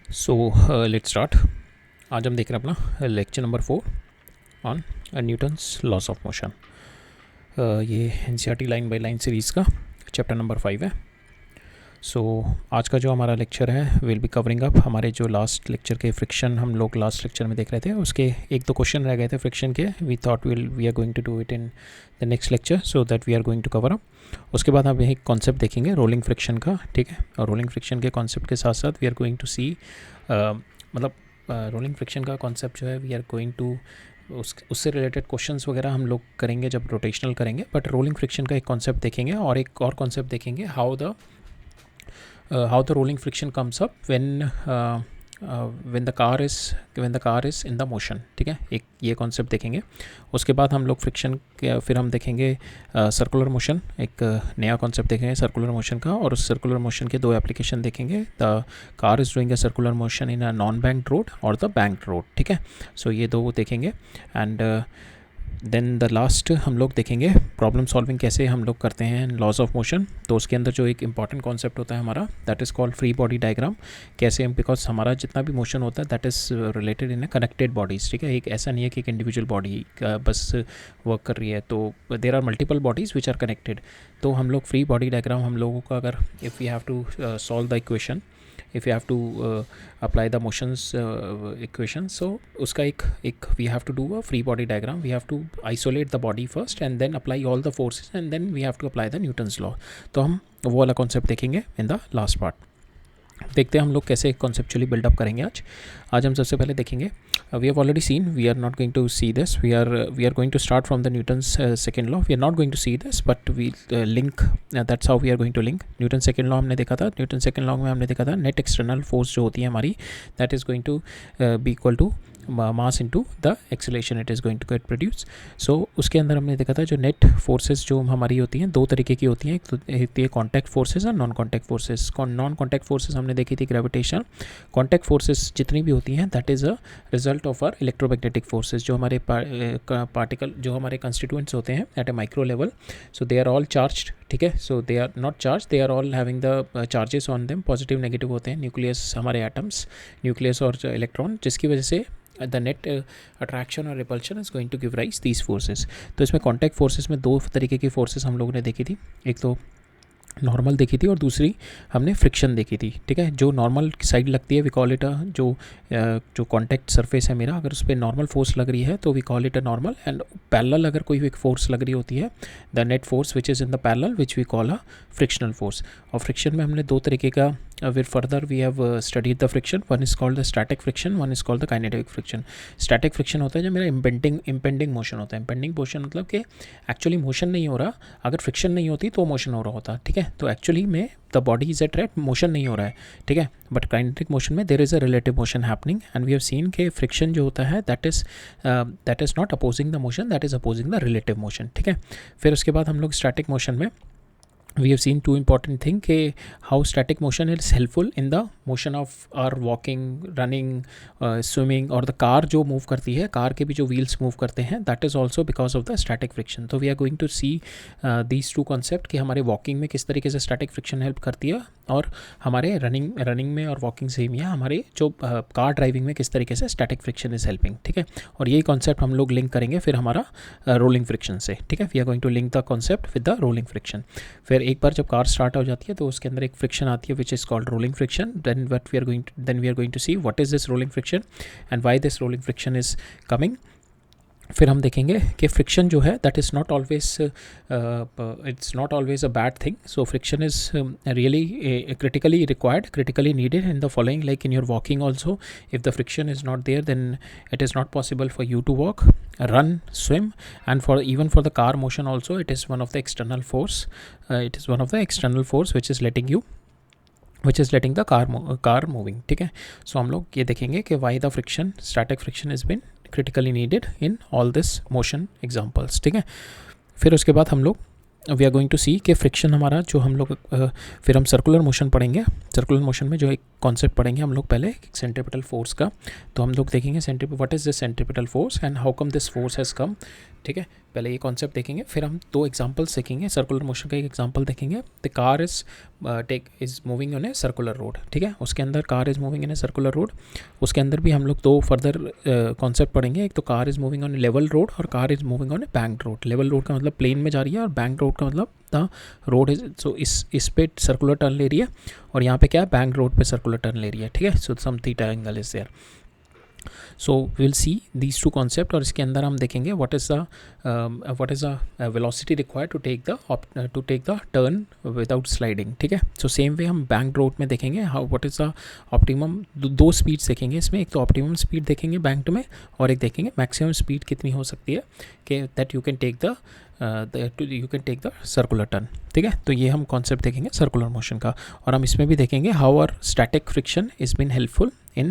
So let's start. आज हम देख रहे हैं अपना lecture number 4 on Newton's laws of motion. ये NCERT line by line series का चैप्टर नंबर 5 है। सो आज का जो हमारा लेक्चर है विल बी कवरिंग अप हमारे जो लास्ट लेक्चर के फ्रिक्शन हम लोग लास्ट लेक्चर में देख रहे थे, उसके एक दो क्वेश्चन रह गए थे फ्रिक्शन के। We thought we are going to do it in the next lecture so that we are going to cover up. उसके बाद हम एक कॉन्सेप्ट देखेंगे रोलिंग फ्रिक्शन का, ठीक है। और रोलिंग फ्रिक्शन के कॉन्सेप्ट के साथ साथ वी आर गोइंग टू सी मतलब रोलिंग फ्रिक्शन का कॉन्सेप्ट जो है वी आर गोइंग टू उससे रिलेटेड क्वेश्चंस वगैरह हम लोग करेंगे जब रोटेशनल करेंगे, बट रोलिंग फ्रिक्शन का एक कॉन्सेप्ट देखेंगे और एक और कॉन्सेप्ट देखेंगे how the rolling friction comes up when the car is in the motion, ठीक है। एक ये कॉन्सेप्ट देखेंगे। उसके बाद हम लोग फ्रिक्शन के फिर हम देखेंगे सर्कुलर मोशन, एक नया कॉन्सेप्ट देखेंगे सर्कुलर मोशन का, और उस सर्कुलर मोशन के दो एप्लीकेशन देखेंगे। The car is doing a circular motion in a non banked road और द बैंक्ड रोड, ठीक है। सो ये दो देखेंगे एंड देन द लास्ट हम लोग देखेंगे प्रॉब्लम सॉल्विंग कैसे हम लोग करते हैं लॉज ऑफ मोशन। तो उसके अंदर जो एक इंपॉर्टेंट कॉन्सेप्ट होता है हमारा that is called free body diagram. कैसे हम, बिकॉज हमारा जितना भी मोशन होता है that is related in a connected bodies, ठीक है। एक ऐसा नहीं है कि एक इंडिविजुअल बॉडी बस वर्क कर रही है, तो there are multiple bodies which are connected. तो हम लोग फ्री बॉडी डायग्राम हम लोगों का, अगर if we have to solve the equation, if you have to apply the motions equation, so उसका एक we have to do a free body diagram. We have to isolate the body first and then apply all the forces and then we have to apply the Newton's law. तो हम वो वाला concept देखेंगे इन the last part. देखते हैं हम लोग कैसे कॉन्सेप्चुअली बिल्डअप करेंगे। आज हम सबसे पहले देखेंगे, we have already seen, we are not going to see this, we are going to start from the Newton's second law. We are not going to see this but we link, that's how we are going to link. Newton second law हमने देखा था, Newton second law में हमने देखा था net external force जो होती है हमारी that is going to be equal to mass into the acceleration it is going to get produce. So उसके अंदर हमने देखा था जो नेट फोर्सेस जो हमारी होती हैं दो तरीके की होती हैं, एक तो होती है कॉन्टैक्ट फोर्सेस और non contact forces. Non contact forces हमने देखी थी ग्रेविटेशन। कॉन्टैक्ट फोर्सेस जितनी भी होती हैं that is a result of our electromagnetic forces. जो हमारे पार्टिकल जो हमारे कंस्टिट्यूएंट्स होते हैं at a micro level, so they are all charged, ठीक है। So they are not charge, they are all having the charges on them, positive negative होते हैं। न्यूक्लियस हमारे एटम्स, न्यूक्लियस और इलेक्ट्रॉन, जिसकी वजह से द नेट अट्रैक्शन और repulsion is going to give rise these forces. तो इसमें कॉन्टैक्ट फोर्सेस में दो तरीके की फोर्सेस हम लोगों ने देखी थी, एक तो नॉर्मल देखी थी और दूसरी हमने फ्रिक्शन देखी थी, ठीक है। जो नॉर्मल साइड लगती है वी कॉल इट अ, जो कॉन्टैक्ट सरफेस है मेरा, अगर उस पर नॉर्मल फोर्स लग रही है तो we call it a normal. And parallel अगर कोई एक फोर्स लग रही होती है the net force which is in the parallel which we call a frictional force. और फ्रिक्शन में हमने दो तरीके का with further we have studied the friction. One is called the static friction, one is called the kinetic friction. Static friction होता है जब मेरा impending motion होता है। impending motion मतलब कि एक्चुअली मोशन नहीं हो रहा, अगर फ्रिक्शन नहीं होती तो मोशन हो रहा होता, ठीक है। तो एक्चुअली में the body is at rate, motion नहीं हो रहा है, ठीक है। बट काइनेटिक मोशन में there is a relative motion happening and we have seen के फ्रिक्शन जो होता है that is not opposing the motion, that is opposing the relative motion, ठीक है। फिर उसके बाद हम लोग स्टैटिक मोशन में we have seen two important thing के how static motion is helpful in the motion of our walking, running, swimming, और the car जो move करती है, कार के भी जो wheels move करते हैं that is also because of the static friction. तो we are going to see these two concept कि हमारे walking में किस तरीके से static friction help करती है और हमारे रनिंग में और वॉकिंग से ही हमारे जो कार ड्राइविंग में किस तरीके से स्टैटिक फ्रिक्शन इज़ हेल्पिंग, ठीक है। और यही कॉन्सेप्ट हम लोग लिंक करेंगे फिर हमारा रोलिंग फ्रिक्शन से, ठीक है। We are going to link the concept with the rolling friction. फिर एक बार जब कार स्टार्ट हो जाती है तो उसके अंदर एक फ्रिक्शन आती है which is called rolling friction. Then we are going to see what is this rolling friction and why this rolling friction is coming. फिर हम देखेंगे कि फ्रिक्शन जो है that is not always, it's not always a bad thing. So friction is really critically required, critically needed in the following, like in your walking also. If the friction is not there then it is not possible for you to walk, run, swim, and even for the car motion also it is one of the external force, which is letting the car moving, ठीक है। सो हम लोग ये देखेंगे कि why the friction, static friction has been critically needed in all this motion examples, ठीक है। फिर उसके बाद हम लोग वी आर गोइंग टू सी कि फ्रिक्शन हमारा जो हम लोग फिर हम सर्कुलर मोशन पढ़ेंगे। सर्कुलर मोशन में जो एक कॉन्सेप्ट पढ़ेंगे हम लोग पहले सेंट्रीपिटल फोर्स का। तो हम लोग देखेंगे what is this centripetal force and how come this force has come, ठीक है। पहले ये कॉन्सेप्ट देखेंगे, फिर हम दो एग्जांपल्स देखेंगे। सर्कुलर मोशन का एक एग्जांपल देखेंगे, the car is take is moving on a circular road, ठीक है, उसके अंदर car is moving in a circular road. उसके अंदर भी हम लोग दो फर्दर कॉन्सेप्ट पढ़ेंगे, एक तो car is moving on a level road और car is moving on a banked road. Level road का मतलब प्लेन में जा रही है और बैंक्ड रोड का मतलब द रोड इज, सो इस पे सर्कुलर टर्न ले रही है और यहाँ पे क्या है, बैंक्ड रोड पे सर्कुलर टर्न ले रही है, ठीक है। So some theta angle is there. So will see these two concept और इसके अंदर हम देखेंगे what is the velocity required to take the turn without sliding, ठीक है। सो सेम वे हम बैंक रोड में देखेंगे how what is the optimum, दो स्पीड्स देखेंगे इसमें, एक तो ऑप्टिमम स्पीड देखेंगे बैंक में और एक देखेंगे मैक्सिमम स्पीड कितनी हो सकती है कि that you can take the circular turn, ठीक है। तो ये हम कॉन्सेप्ट देखेंगे सर्कुलर मोशन का और हम इसमें भी देखेंगे how are static friction is been helpful in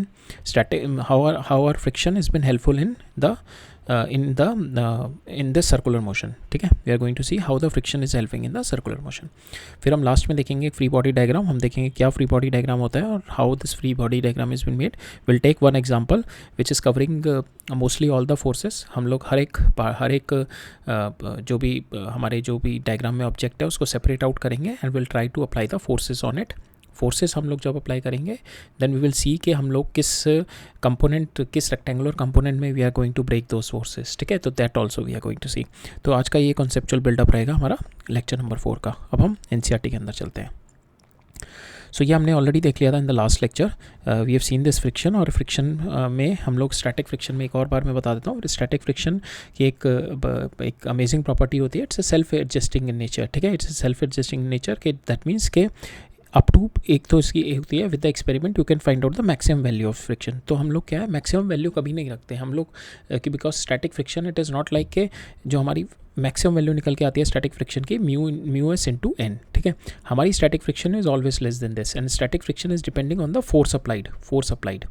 how our friction has been helpful in this circular motion, ठीक है। we are going to see how the friction is helping in the circular motion। फिर हम last में देखेंगे free body diagram, हम देखेंगे क्या free body diagram होता है और how this free body diagram has been made। we'll take one example which is covering mostly all the forces। हम लोग हर एक जो भी हमारे जो भी डायग्राम में ऑब्जेक्ट है उसको सेपरेट आउट करेंगे and will try to apply the forces on it. Forces हम लोग जब अप्लाई करेंगे देन वी विल सी कि हम लोग किस रेक्टेंगुलर कंपोनेंट में we are going to break those forces, ठीक है। तो that also we are going to see. तो आज का ये कॉन्सेप्चुअल बिल्डअप रहेगा हमारा लेक्चर नंबर 4 का। अब हम एनसीईआरटी के अंदर चलते हैं। सो ये हमने ऑलरेडी देख लिया था in the last lecture. We have seen this friction और फ्रिक्शन में हम लोग स्टैटिक फ्रिक्शन में एक और बार मैं बता देता हूँ। स्टैटिक फ्रिक्शन की एक अमेजिंग प्रॉपर्टी होती है, it's a self adjusting in nature, ठीक है। It's a self adjusting in nature के दैट मीन्स के अप टू एक तो इसकी एक होती है with the experiment you can find out the maximum value of friction. तो हम लोग क्या है मैक्सिमम वैल्यू कभी नहीं रखते हम लोग कि because static friction it is not like के जो हमारी मैक्सिमम वैल्यू निकल के आती है स्टैटिक फ्रिक्शन की म्यू एस इनटू एन, ठीक है। हमारी static friction is always less than this and static friction is depending on the force applied,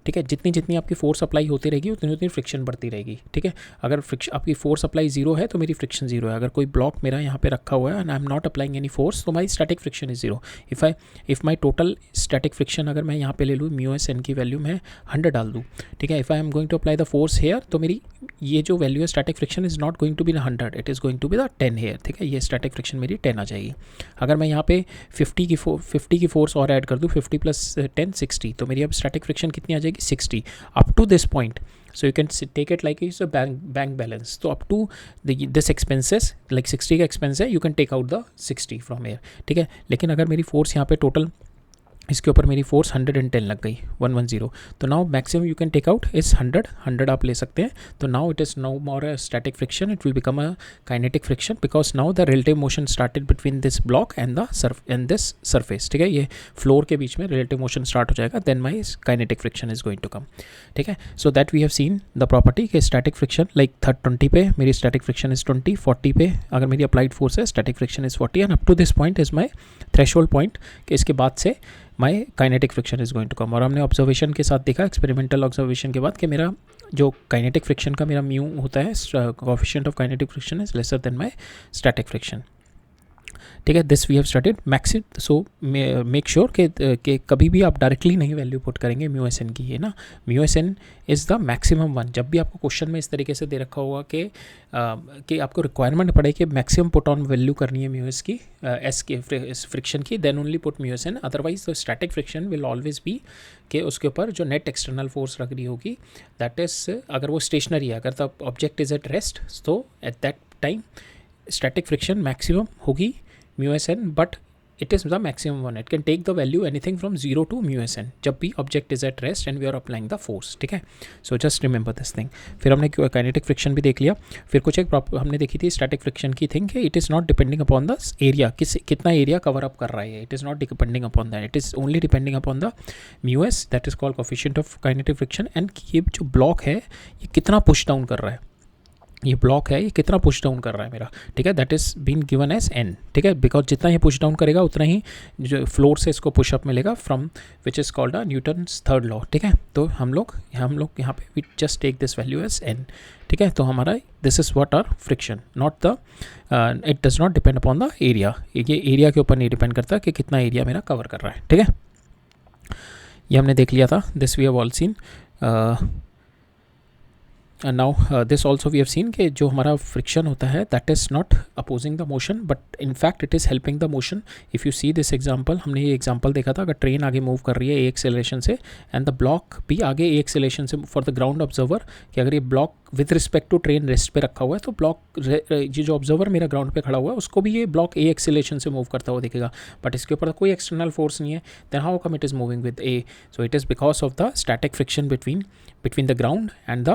ठीक है। जितनी आपकी फोर्स अप्लाई होती रहेगी उतनी फ्रिक्शन बढ़ती रहेगी, ठीक है। अगर आपकी फोर्स अप्लाई 0 है तो मेरी फ्रिक्शन 0 है। अगर कोई ब्लॉक मेरा यहाँ पे रखा हुआ है and I am not applying any force तो my static friction is 0। If my total static friction अगर मैं यहाँ पे ले लूँ म्यू एस एन की वैल्यू मैं 100 डाल दूँ, ठीक है। If I am going to apply the force here तो मेरी ये जो वैल्यू है static friction is not going to be the 100, it is going to be the 10 hair, ठीक है। ये स्टैटिक फ्रिक्शन मेरी 10 आ जाएगी। अगर मैं यहाँ पे 50 की फोर्स और ऐड कर दूँ 50 + 10 60 तो मेरी अब स्टैटिक फ्रिक्शन कितनी आ जाएगी 60 up to this point। So you can take it like it's a bank balance। तो up to this expenses like 60 का expense है you can take out the 60 from here, ठीक है। लेकिन अगर मेरी फोर्स यहाँ पे टोटल इसके ऊपर मेरी फोर्स 110 लग गई 110 तो now maximum you can take out is 100 आप ले सकते हैं। तो now it is no more a static friction, it will become a kinetic friction because now the relative motion started between this block and this surface, ठीक है। ये floor के बीच में रिलेटिव मोशन स्टार्ट हो जाएगा then my kinetic friction is going to come, ठीक है। So that we have seen the property के स्टैटिक फ्रिक्शन लाइक 20 पे मेरी स्टैटिक फ्रिक्शन इज 20, 40 पे अगर मेरी अप्लाइड फोर्स है static friction is 40 and up to this point is my threshold point कि इसके बाद से my kinetic friction is going to come. और हमने ऑब्जर्वेशन के साथ देखा एक्सपेरिमेंटल ऑब्जर्वेशन के बाद कि मेरा जो काइनेटिक फ्रिक्शन का मेरा म्यू होता है coefficient of kinetic friction is lesser than my static friction, ठीक है। This we have started maxim. So make sure कि कभी भी आप डायरेक्टली नहीं वैल्यू पुट करेंगे म्यू एस एन की, है ना। Mu S n is the maximum one. जब भी आपको क्वेश्चन में इस तरीके से दे रखा होगा कि आपको रिक्वायरमेंट पड़े कि मैक्सिमम पुट ऑन वैल्यू करनी है म्यू एस की एस के फ्रिक्शन की then only put mu S n, otherwise the static friction will always be कि उसके ऊपर जो नेट एक्सटर्नल फोर्स लग रही होगी दैट इज़ अगर वो स्टेशनरी है अगर the object is at rest तो at that time static friction maximum होगी mu S N but it is the maximum one. It can take the value anything from 0 to mu S N जब भी object is at rest and we are applying the force, ठीक है। So just remember this thing. फिर हमने kinetic friction भी देख लिया। फिर कुछ एक हमने देखी थी स्टैटिक फ्रिक्शन की थिंग कि it is not depending upon the area, कितना एरिया कवर अप कर रहा है, it is not depending upon that, it is only depending upon the mu S that is called coefficient of kinetic friction and ये जो block है ये कितना push down कर रहा है, ये ब्लॉक है ये कितना पुश डाउन कर रहा है मेरा, ठीक है। That is been given as n, ठीक है। बिकॉज जितना ये पुश डाउन करेगा उतना ही जो फ्लोर से इसको पुशअप मिलेगा from which is called a Newton's third law, ठीक है। तो हम लोग यहाँ पे we just take this value as n, ठीक है। तो हमारा this is what are friction not the it does not depend upon the area, ये एरिया के ऊपर नहीं डिपेंड करता कि कितना एरिया मेरा कवर कर रहा है, ठीक है। ये हमने देख लिया था। This we have all seen. Now this also we have seen कि जो हमारा फ्रिक्शन होता है that is not opposing the motion but in fact it is helping the motion. If you see this example, हमने ये example देखा था, अगर ट्रेन आगे मूव कर रही है ए एक्सेलरेशन से एंड द ब्लॉक भी आगे ए एक्सेलरेशन से, फॉर द ग्राउंड ऑब्जर्वर कि अगर ये block with respect to train rest पे रखा हुआ है तो ब्लॉक ये जो ऑब्जर्वर मेरा ग्राउंड पे खड़ा हुआ है उसको भी ये ब्लॉक ए एक्सेलरेशन से मूव करता हुआ दिखेगा, बट इसके ऊपर कोई एक्सटर्नल फोर्स नहीं है. Then how come it is moving with a? So it is because of the static friction between the ground and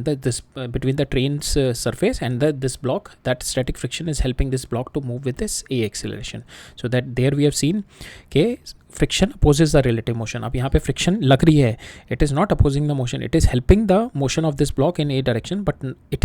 the this between the train's surface and this block. That static friction is helping this block to move with this a acceleration. So that there we have seen कि friction opposes the relative motion. अब यहाँ पे friction लग रही है, it is not opposing the motion, it is helping the motion of this block in a direction, but it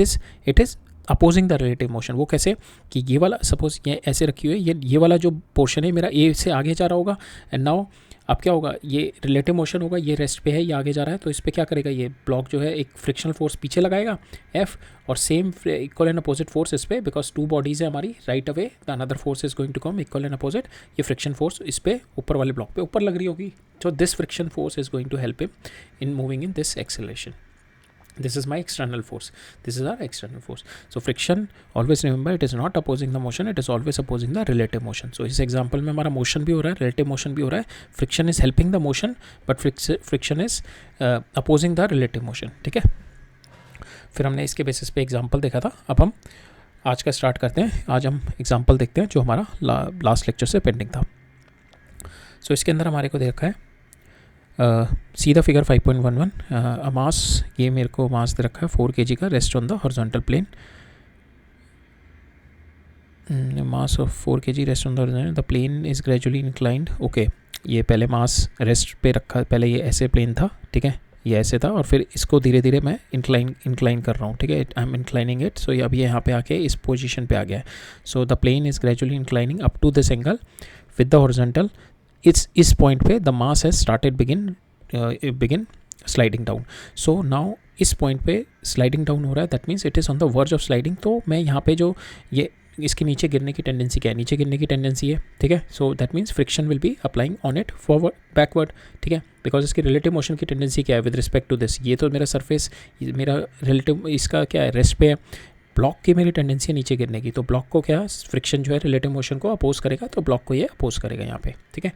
is opposing the relative motion. वो कैसे कि ये वाला सपोज ये ऐसे रखी हुई है, ये वाला जो पोर्शन है मेरा ए से आगे जा रहा होगा एंड नाउ अब क्या होगा, ये रिलेटिव मोशन होगा, ये रेस्ट पे है, ये आगे जा रहा है, तो इस पर क्या करेगा, ये ब्लॉक जो है एक फ्रिक्शनल फोर्स पीछे लगाएगा एफ, और same equal and opposite force इस पर, बिकॉज टू बॉडीज़ है हमारी right away, the another force is going to come equal and opposite. ये फ्रिक्शन फोर्स इस पर ऊपर वाले ब्लॉक पे ऊपर लग रही होगी, so this friction force is going to help him in moving in this acceleration. This is my external force, this is our external force. So friction, always remember, it is not opposing the motion, it is always opposing the relative motion. So इस example में हमारा motion भी हो रहा है, relative motion भी हो रहा है, friction is helping the motion but friction is opposing the relative motion. ठीक है, फिर हमने इसके बेसिस पे एग्जाम्पल देखा था. अब हम आज का स्टार्ट करते हैं. आज हम एग्जाम्पल देखते हैं जो हमारा लास्ट लेक्चर से पेंडिंग था. सो इसके अंदर हमारे को देखा है सीधा फिगर 5.11 मास, ये मेरे को मास दे रखा है 4 kg का, rest on the horizontal plane. Mass of 4 kg rest on the plane is gradually inclined. Okay, ये पहले मास रेस्ट पे रखा, पहले ये ऐसे प्लेन था, ठीक है, ये ऐसे था, और फिर इसको धीरे धीरे मैं इंक्लाइन कर रहा हूँ, ठीक है, आई एम इंक्लाइनिंग इट. सो अब ये यहाँ पे आके इस पोजीशन पे आ गया है. So the plane is gradually inclining up to this angle with the horizontal. इस पॉइंट पे the mass has started begin sliding down. So now इस पॉइंट पे स्लाइडिंग डाउन हो रहा है, that means it is on the verge of sliding. तो मैं यहाँ पे जो ये इसके नीचे गिरने की टेंडेंसी क्या है, नीचे गिरने की टेंडेंसी है, ठीक है. So that means friction will be applying on it forward backward, ठीक है, बिकॉज इसकी रिलेटिव मोशन की टेंडेंसी क्या है विद रिस्पेक्ट टू दिस. ये तो मेरा सरफेस, मेरा रिलेटिव इसका क्या है, रेस्ट पे है. ब्लॉक की मेरी टेंडेंसी है नीचे गिरने की, तो ब्लॉक को क्या फ्रिक्शन जो है रिलेटिव मोशन को अपोज करेगा, तो ब्लॉक को ये अपोज करेगा यहाँ पे, ठीक है,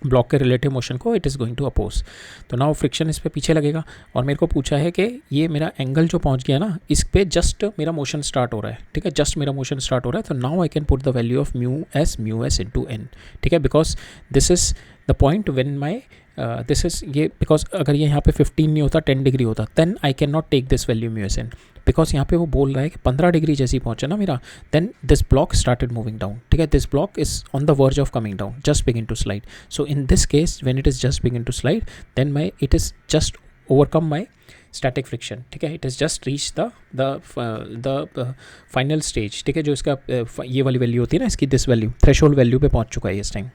ब्लॉक के रिलेटिव मोशन को it is going to oppose. तो नाउ फ्रिक्शन इस पे पीछे लगेगा, और मेरे को पूछा है कि ये मेरा एंगल जो पहुंच गया ना, इस पे जस्ट मेरा मोशन स्टार्ट हो रहा है, ठीक है, जस्ट मेरा मोशन स्टार्ट हो रहा है. तो now I can put the value of mu s into n, ठीक है, because this is the point when my this is ये, बिकॉज अगर ये यहाँ पे 15 नहीं होता, 10 डिग्री होता, then I can not take this value mu S n, because यहाँ पे वो बोल रहा है कि 15 डिग्री जैसी पहुँचा ना मेरा, then this block started moving down, ठीक है, this block is on the verge of coming down, just begin to slide. So in this case when it is just begin to slide, then my it is just overcome my static friction, ठीक है, it is just reach the final stage, ठीक है, जो इसका ये वाली value होती है ना, इसकी दिस वैल्यू थ्रेशोल्ड वैल्यू पे पहुँच चुका है इस time.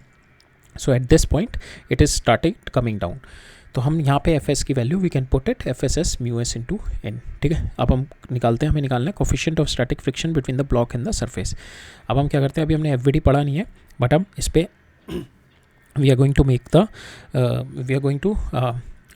So at this point it is started coming down. तो हम यहाँ पे एफ एस की value we can put it F S S mu S into N, ठीक है. अब हम निकालते हैं, हमें निकालना है coefficient of static friction between the block and the surface. अब हम क्या करते हैं, अभी हमने एफ वी डी पढ़ा नहीं है, बट हम इस पर we are going to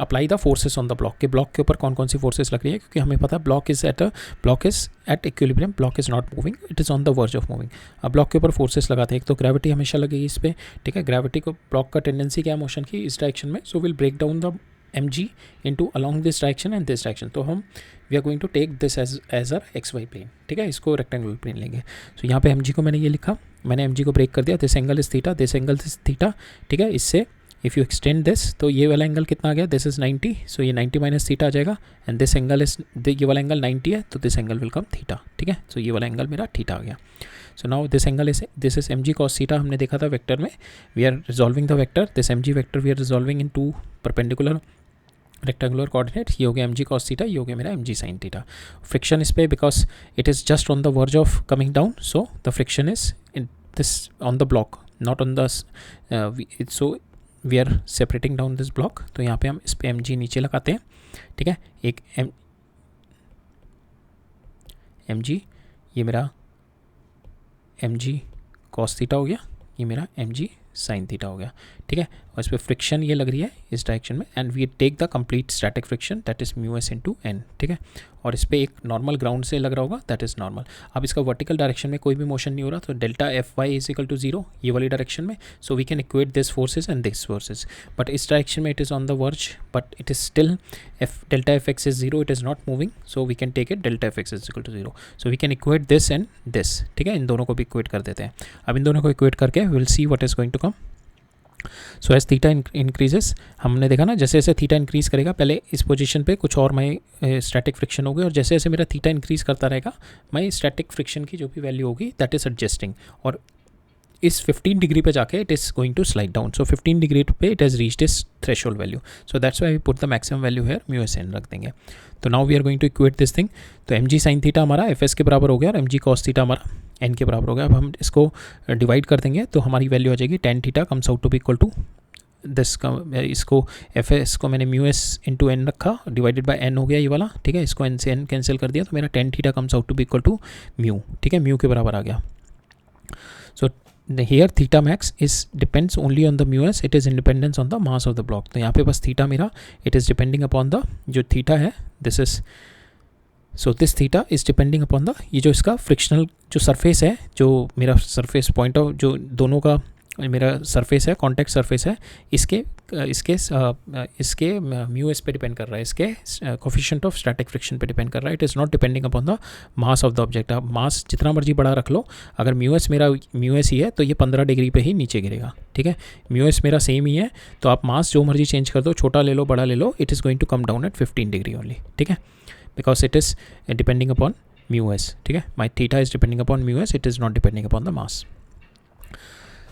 apply the forces on the block. के ब्लॉक के ऊपर कौन कौन सी फोर्सेस लग रही है, क्योंकि हमें पता है block is at equilibrium, block is not moving, it is on the verge of moving. अब ब्लॉक के ऊपर फोर्सेस लगाते हैं, एक तो ग्रेविटी हमेशा लगेगी इस पर, ठीक है, ग्रेविटी को, ब्लॉक का टेंडेंसी क्या है मोशन की इस डायरेक्शन में, so will break down the M G into along this direction and this direction. तो हम we are going to take this as our X Y plane, ठीक है, इसको रेक्टेंगुलर प्लेन लेंगे. सो यहाँ पे एम जी को मैंने ये लिखा, मैंने एम जी को ब्रेक कर दिया, this angle is theta, this angle is theta, ठीक है. इससे इफ़ यू एक्सटेंड दिस, तो ये वाला एंगल कितना आ गया, दिस इज़ 90, सो ये 90 माइनस थीटा आ जाएगा, एंड दिस एंगल इज, ये वाला एंगल 90 है, तो this angle will come theta, ठीक है. सो ये वाला एंगल मेरा थीटा आ गया. So now this angle is, this is M G cos theta, हमने देखा था वेक्टर में, we are resolving the vector, this M G vector we are resolving in to perpendicular rectangular coordinate. ये हो गया एम जी कॉस थीटा, ये हो गया मेरा M G sine theta. Friction इस पे, because it is just on the verge of coming down, so the friction is in this on the block, not on the, so we are separating down this block. तो यहाँ पे हम इस पे M जी नीचे लगाते हैं, ठीक है, एक एम जी, ये मेरा एम जी कॉस थीटा हो गया, ये मेरा एम जी साइन थीटा हो गया, ठीक है, और इस पर फ्रिक्शन ये लग रही है इस डायरेक्शन में, and we take the complete static friction that is mu S into N, ठीक है, और इस पर एक नॉर्मल ग्राउंड से लग रहा होगा दैट इज़ नॉर्मल। अब इसका वर्टिकल डायरेक्शन में कोई भी मोशन नहीं हो रहा, तो delta F Y is equal to 0 ये वाली डायरेक्शन में, so we can equate this forces and this forces, but इस डायरेक्शन में it is on the verge, but it is still F delta F X is 0, it is not moving, so we can take it delta F X is equal to 0, so we can equate this and this, ठीक है, इन दोनों को भी equate कर देते हैं। अब इन दोनों को इक्वेट करके will see what is going to come. So as theta increases, हमने देखा ना जैसे जैसे थीटा इंक्रीज़ करेगा, पहले इस पोजीशन पे कुछ और माई स्टैटिक फ्रिक्शन होगी, और जैसे जैसे मेरा थीटा इंक्रीज़ करता रहेगा माई स्टैटिक फ्रिक्शन की जो भी वैल्यू होगी दैट इज़ एडजस्टिंग, और इस 15 डिग्री पे जाके it is going to slide down, so 15 degree पे इट हैज़ रीच्ड इस threshold value, so that's why we put the maximum value here mu S N रख देंगे। तो now we are going to equate this thing, तो M G sine theta हमारा F S के बराबर हो गया, और एम जी कॉस थीटा हमारा एन के बराबर हो गया। अब हम इसको डिवाइड कर देंगे तो हमारी वैल्यू आ जाएगी tan theta comes out to be equal to this का, इसको एफ एस को मैंने म्यू एस इंटू एन रखा, डिवाइडेड बाय एन हो गया ये वाला, ठीक है, इसको एन से एन कैंसिल कर दिया, तो मेरा tan theta comes out to be equal to mu, ठीक है, म्यू के बराबर आ गया। सो here theta max is depends only on the mu s, it is independence on the mass of the block, तो यहाँ पे बस थीटा मेरा it is depending upon the जो थीटा है this is, so this theta is depending upon the ये जो इसका फ्रिक्शनल जो सरफेस है, जो मेरा सरफेस पॉइंट ऑफ जो दोनों का मेरा सरफेस है, कॉन्टैक्ट सरफेस है, इसके म्यू एस पे डिपेंड कर रहा है, इसके कोफिशिएंट ऑफ स्टैटिक फ्रिक्शन पे डिपेंड कर रहा है, it is not depending upon the mass of the object. आप मास जितना मर्जी बड़ा रख लो, अगर म्यू एस मेरा म्यू एस ही है तो ये 15 डिग्री पे ही नीचे गिरेगा, ठीक है, म्यू एस मेरा सेम ही है, तो आप मास जो मर्जी चेंज कर दो, छोटा ले लो बड़ा ले लो, it is going to come down at 15 degree only, ठीक है, because it is depending upon mu S, ठीक है, my theta is depending upon mu S, it is not depending upon the mass.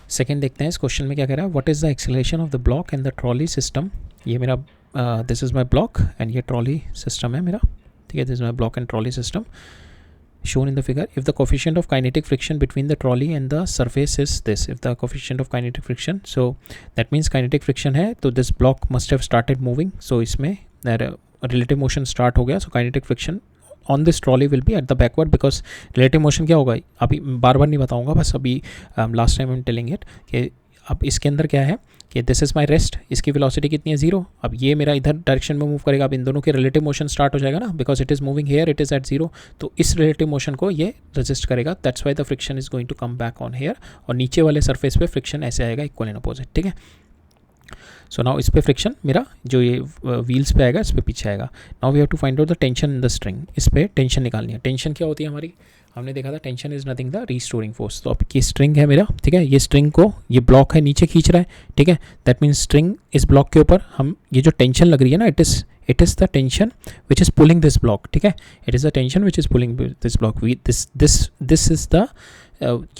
Second देखते हैं इस question में क्या कह रहा है, what is the acceleration of the block and the trolley system. ये मेरा this is my block and ये ट्रॉली सिस्टम है मेरा, ठीक है, this is my block and trolley system shown in the figure. If the coefficient of kinetic friction between the trolley and the surface is this, if the coefficient of kinetic friction, so that means kinetic friction है, तो this block must have started moving, so इसमें relative motion start हो गया, so kinetic friction on this trolley will be at the backward, because relative motion क्या होगा अभी बार बार नहीं बताऊंगा, बस अभी last time I am telling it कि अब इसके अंदर क्या है कि दिस इज़ माई रेस्ट, इसकी वेलोसिटी कितनी है 0, अब ये मेरा इधर डायरेक्शन में मूव करेगा, अब इन दोनों के रिलेटिव मोशन स्टार्ट हो जाएगा ना, because it is moving here, it is at 0, तो इस रिलेटिव मोशन को ये रेजिस्ट करेगा, that's why the friction is going to come back on here, और नीचे वाले सरफेस पे फ्रिक्शन ऐसे आएगा इक्वल एंड अपोजिट, ठीक है। सो नाउ इस पे फ्रिक्शन मेरा जो ये व्हील्स पे आएगा इस पे पीछे आएगा। Now we have to find out the tension in the string, इस पे टेंशन निकालनी है। टेंशन क्या होती है हमारी, हमने देखा था tension is nothing the restoring force. तो अब ये स्ट्रिंग है मेरा, ठीक है, ये स्ट्रिंग को ये ब्लॉक है नीचे खींच रहा है, ठीक है, दैट मीन्स स्ट्रिंग इस ब्लॉक के ऊपर हम ये जो टेंशन लग रही है ना, it is the tension which is pulling this block, ठीक है, it is the tension which is pulling this block, this is the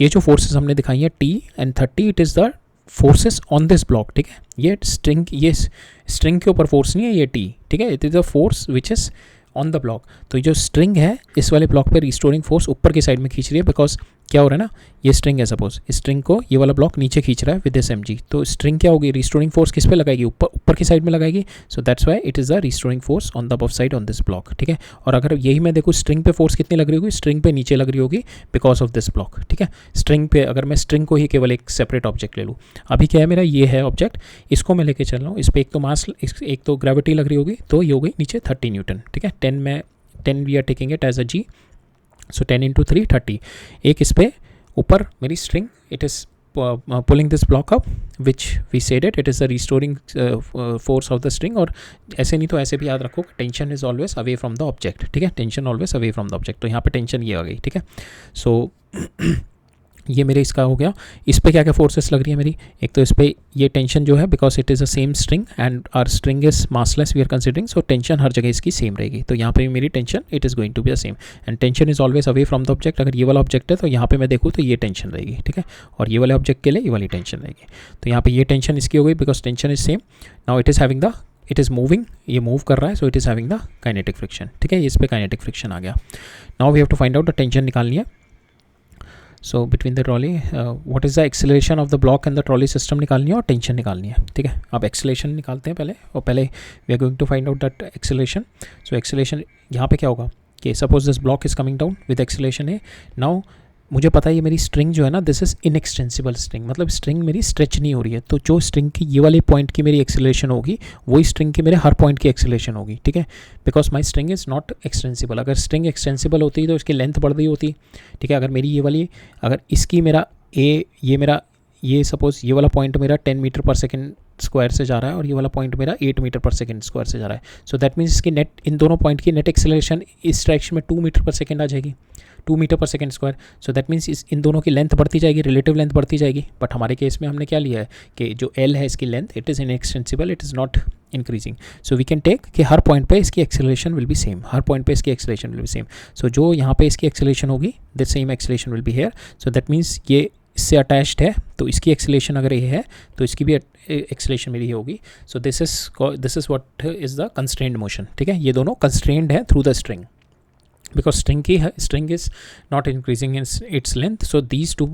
ये जो फोर्सेस हमने दिखाई है T and 30, it is the forces on this block, ठीक है, ये स्ट्रिंग के ऊपर फोर्स नहीं है ये T, ठीक है, it is the force which is on the block. तो ये जो स्ट्रिंग है इस वाले ब्लॉक पे रिस्टोरिंग फोर्स ऊपर की साइड में खींच रही है, बिकॉज क्या हो रहा है ना, ये स्ट्रिंग है, सपोज इस स्ट्रिंग को ये वाला ब्लॉक नीचे खींच रहा है विद दिस mg, तो स्ट्रिंग क्या होगी, रिस्टोरिंग फोर्स किस पे लगाएगी, ऊपर की साइड में लगाएगी, सो that's Y it is the restoring force on the above side on this block, ठीक है। और अगर यही मैं देखूँ स्ट्रिंग पे फोर्स कितनी लग रही होगी, स्ट्रिंग पे नीचे लग रही होगी बिकॉज ऑफ दिस ब्लॉक, ठीक है। स्ट्रिंग पे अगर मैं स्ट्रिंग को ही केवल एक सेपरेट ऑब्जेक्ट ले लूँ, अभी क्या है मेरा ये है ऑब्जेक्ट, इसको मैं लेके चल रहा हूँ, इस पर एक तो मास एक तो ग्रेविटी लग रही होगी, तो ये हो गई नीचे 30 न्यूटन, ठीक है, 10 we are taking it as a g, so 10 × 3 30। एक इस पे ऊपर मेरी string, it is pulling this block up which we said it is the restoring force of the string. और ऐसे नहीं तो ऐसे भी याद रखो tension is always away from the object, ठीक है, tension always away from the object, तो यहाँ पे टेंशन ये आ गई, ठीक है। सो ये मेरे इसका हो गया। इस पे क्या क्या फोर्सेस लग रही है मेरी, एक तो इस पे ये टेंशन जो है because it is a same string and our string is massless we are considering, so tension हर जगह इसकी सेम रहेगी, तो यहाँ पे भी मेरी tension it is going to be the same and tension is always away from the object. अगर ये वाला ऑब्जेक्ट है तो यहाँ पे मैं देखूँ तो ये टेंशन रहेगी, ठीक है, और ये वाले ऑब्जेक्ट के लिए ये वाली टेंशन रहेगी, तो यहाँ पे ये टेंशन इसकी हो गई because tension is same. Now it is having the it is moving, ये मूव कर रहा है, so it is having the kinetic friction, ठीक है, इस पे काइनेटिक फ्रिक्शन आ गया। Now we have to find out the tension निकालनी है। So between the trolley what is the acceleration of the block and the trolley system निकालनी है और टेंशन निकालनी है, ठीक है। अब एक्सेलरेशन निकालते हैं पहले, और पहले we are going to find out that acceleration. So acceleration यहाँ पे क्या होगा कि suppose this block is coming down with acceleration A, now मुझे पता है ये मेरी स्ट्रिंग जो है ना, दिस इज़ इनएक्सटेंसिबल स्ट्रिंग, मतलब स्ट्रिंग मेरी स्ट्रेच नहीं हो रही है, तो जो स्ट्रिंग की ये वाले पॉइंट की मेरी एक्सेलरेशन होगी वही स्ट्रिंग की मेरे हर पॉइंट की एक्सेलरेशन होगी, ठीक है, because my string is not extensible. अगर स्ट्रिंग एक्सटेंसिबल होती तो इसकी लेंथ बढ़ रही होती, ठीक है। अगर मेरी ये वाली, अगर इसकी मेरा ये सपोज ये वाला पॉइंट मेरा 10 मीटर पर सेकेंड स्क्वायर से जा रहा है और ये वाला पॉइंट मेरा 8 मीटर पर सेकेंड स्क्वायर से जा रहा है, सो दैट मीन्स इसकी नेट, इन दोनों पॉइंट की नेट एक्सेलरेशन इस डायरेक्शन में 2 मीटर पर सेकेंड आ जाएगी, 2 मीटर पर second square. So that means in दोनों की लेंथ बढ़ती जाएगी, रिलेटिव लेंथ बढ़ती जाएगी। बट हमारे केस में हमने क्या लिया है कि जो एल है इसकी length, it is inextensible, it is not increasing. So we can take कि हर पॉइंट पे इसकी एक्सेलरेशन विल बी सेम, हर पॉइंट पे इसकी acceleration will be same. So जो यहाँ पे इसकी एक्सेलरेशन होगी, the same acceleration will be here. So that means ये इससे अटैच्ड है, तो इसकी एक्सेलरेशन अगर ये है तो इसकी भी एक्सेलरेशन मेरी ये होगी। So this is what is the constrained motion, ठीक है। ये दोनों कंस्ट्रेंड है through the string, because string is not increasing in its length, so these two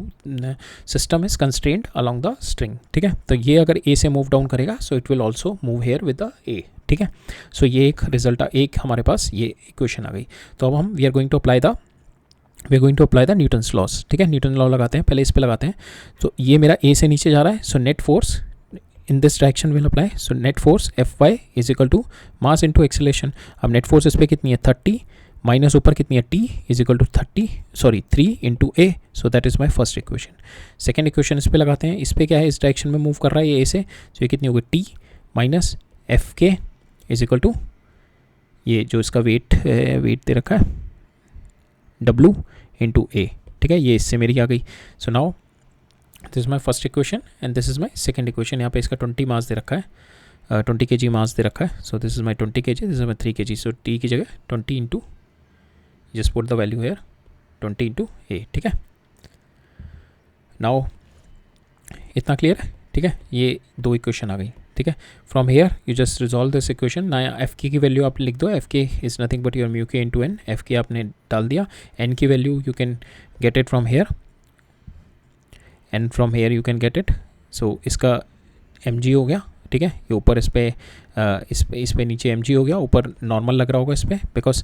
system is constrained along the string, ठीक है। तो ये अगर a से मूव डाउन करेगा, so it will also move here with the a, ठीक है। so ये एक रिजल्ट, एक हमारे पास ये इक्वेशन आ गई। तो अब हम we are going to apply the Newton's laws, ठीक है। न्यूटन लॉ लगाते हैं, पहले इस पे लगाते हैं। तो ये मेरा a से नीचे जा रहा है, so net force in this direction will apply, so net force Fy is equal to mass into acceleration. अब नेट फोर्स इस पर कितनी है 30, माइनस ऊपर कितनी है T is equal to 3 into A, so that is my first equation. Second equation इस पे लगाते हैं, इस पे क्या है, इस डायरेक्शन में मूव कर रहा है ये A से, सो ये कितनी होगी T minus Fk is equal to ये जो इसका वेट दे रखा है W इंटू A, ठीक है। ये इससे मेरी आ गई। सो now this is my first equation and this is my second equation. यहाँ पे इसका 20 मास दे रखा है, 20 kg मास दे रखा है। So this is my 20 kg, this is my 3 kg। So T की जगह 20 into, just put the value here 20 into A, ठीक है। नाउ इतना क्लियर है, ठीक है। ये दो इक्वेशन आ गई, ठीक है। From here you just resolve this equation. ना एफ की वैल्यू आप लिख दो, F K is nothing but your mu K into N. F K आपने डाल दिया, एन की value you can get it from here, and from here you can get it. So इसका mg हो गया, ठीक है। ये ऊपर इस पे नीचे mg हो गया, ऊपर नॉर्मल लग रहा होगा इस पर, बिकॉज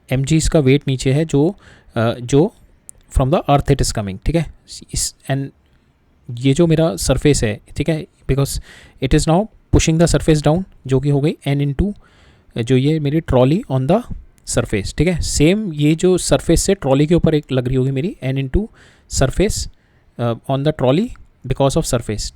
mg इसका वेट नीचे है जो from the earth it is coming, ठीक है। इस एंड ये जो मेरा सरफेस है, ठीक है, because it is now pushing the surface down, जो कि हो गई n इंटू जो ये मेरी ट्रॉली ऑन द सरफेस, ठीक है। सेम ये जो सरफेस से ट्रॉली के ऊपर एक लग रही होगी मेरी n into surface on the trolley because of surface.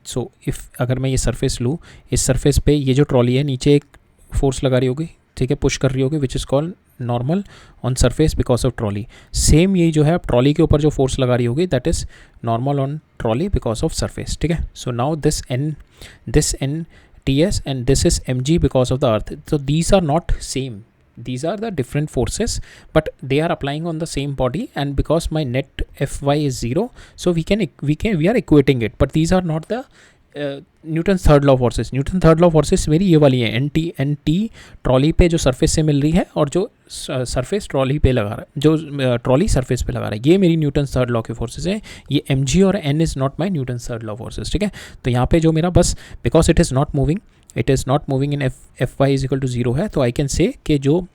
So if अगर मैं ये सरफेस लूँ, इस सरफेस पे ये जो ट्रॉली है नीचे एक फोर्स लगा रही होगी, ठीक है, पुश कर रही होगी, विच is called normal on surface because of trolley. Same यही जो है ट्रॉली के ऊपर जो फोर्स लगा रही होगी, that is normal on trolley because of surface, ठीक है। So now this n ts and this is mg because of the earth. So these are not same, these are the different forces, but they are applying on the same body, and because my net Fy is 0, so we are equating it, but these are not the Newton third law forces. Newton third law forces मेरी ये वाली है, N T trolley पे जो surface से मिल रही है और जो सरफेस ट्रॉली पे लगा रहा है, जो ट्रॉली सरफेस पे लगा रहा है, ये मेरी न्यूटन थर्ड लॉ के फोर्सेस है। ये एम जी और N is not my Newton third law forces, ठीक है। तो यहाँ पे जो मेरा बस because it is not moving in F Y is equal to 0 है, तो आई कैन से कि जो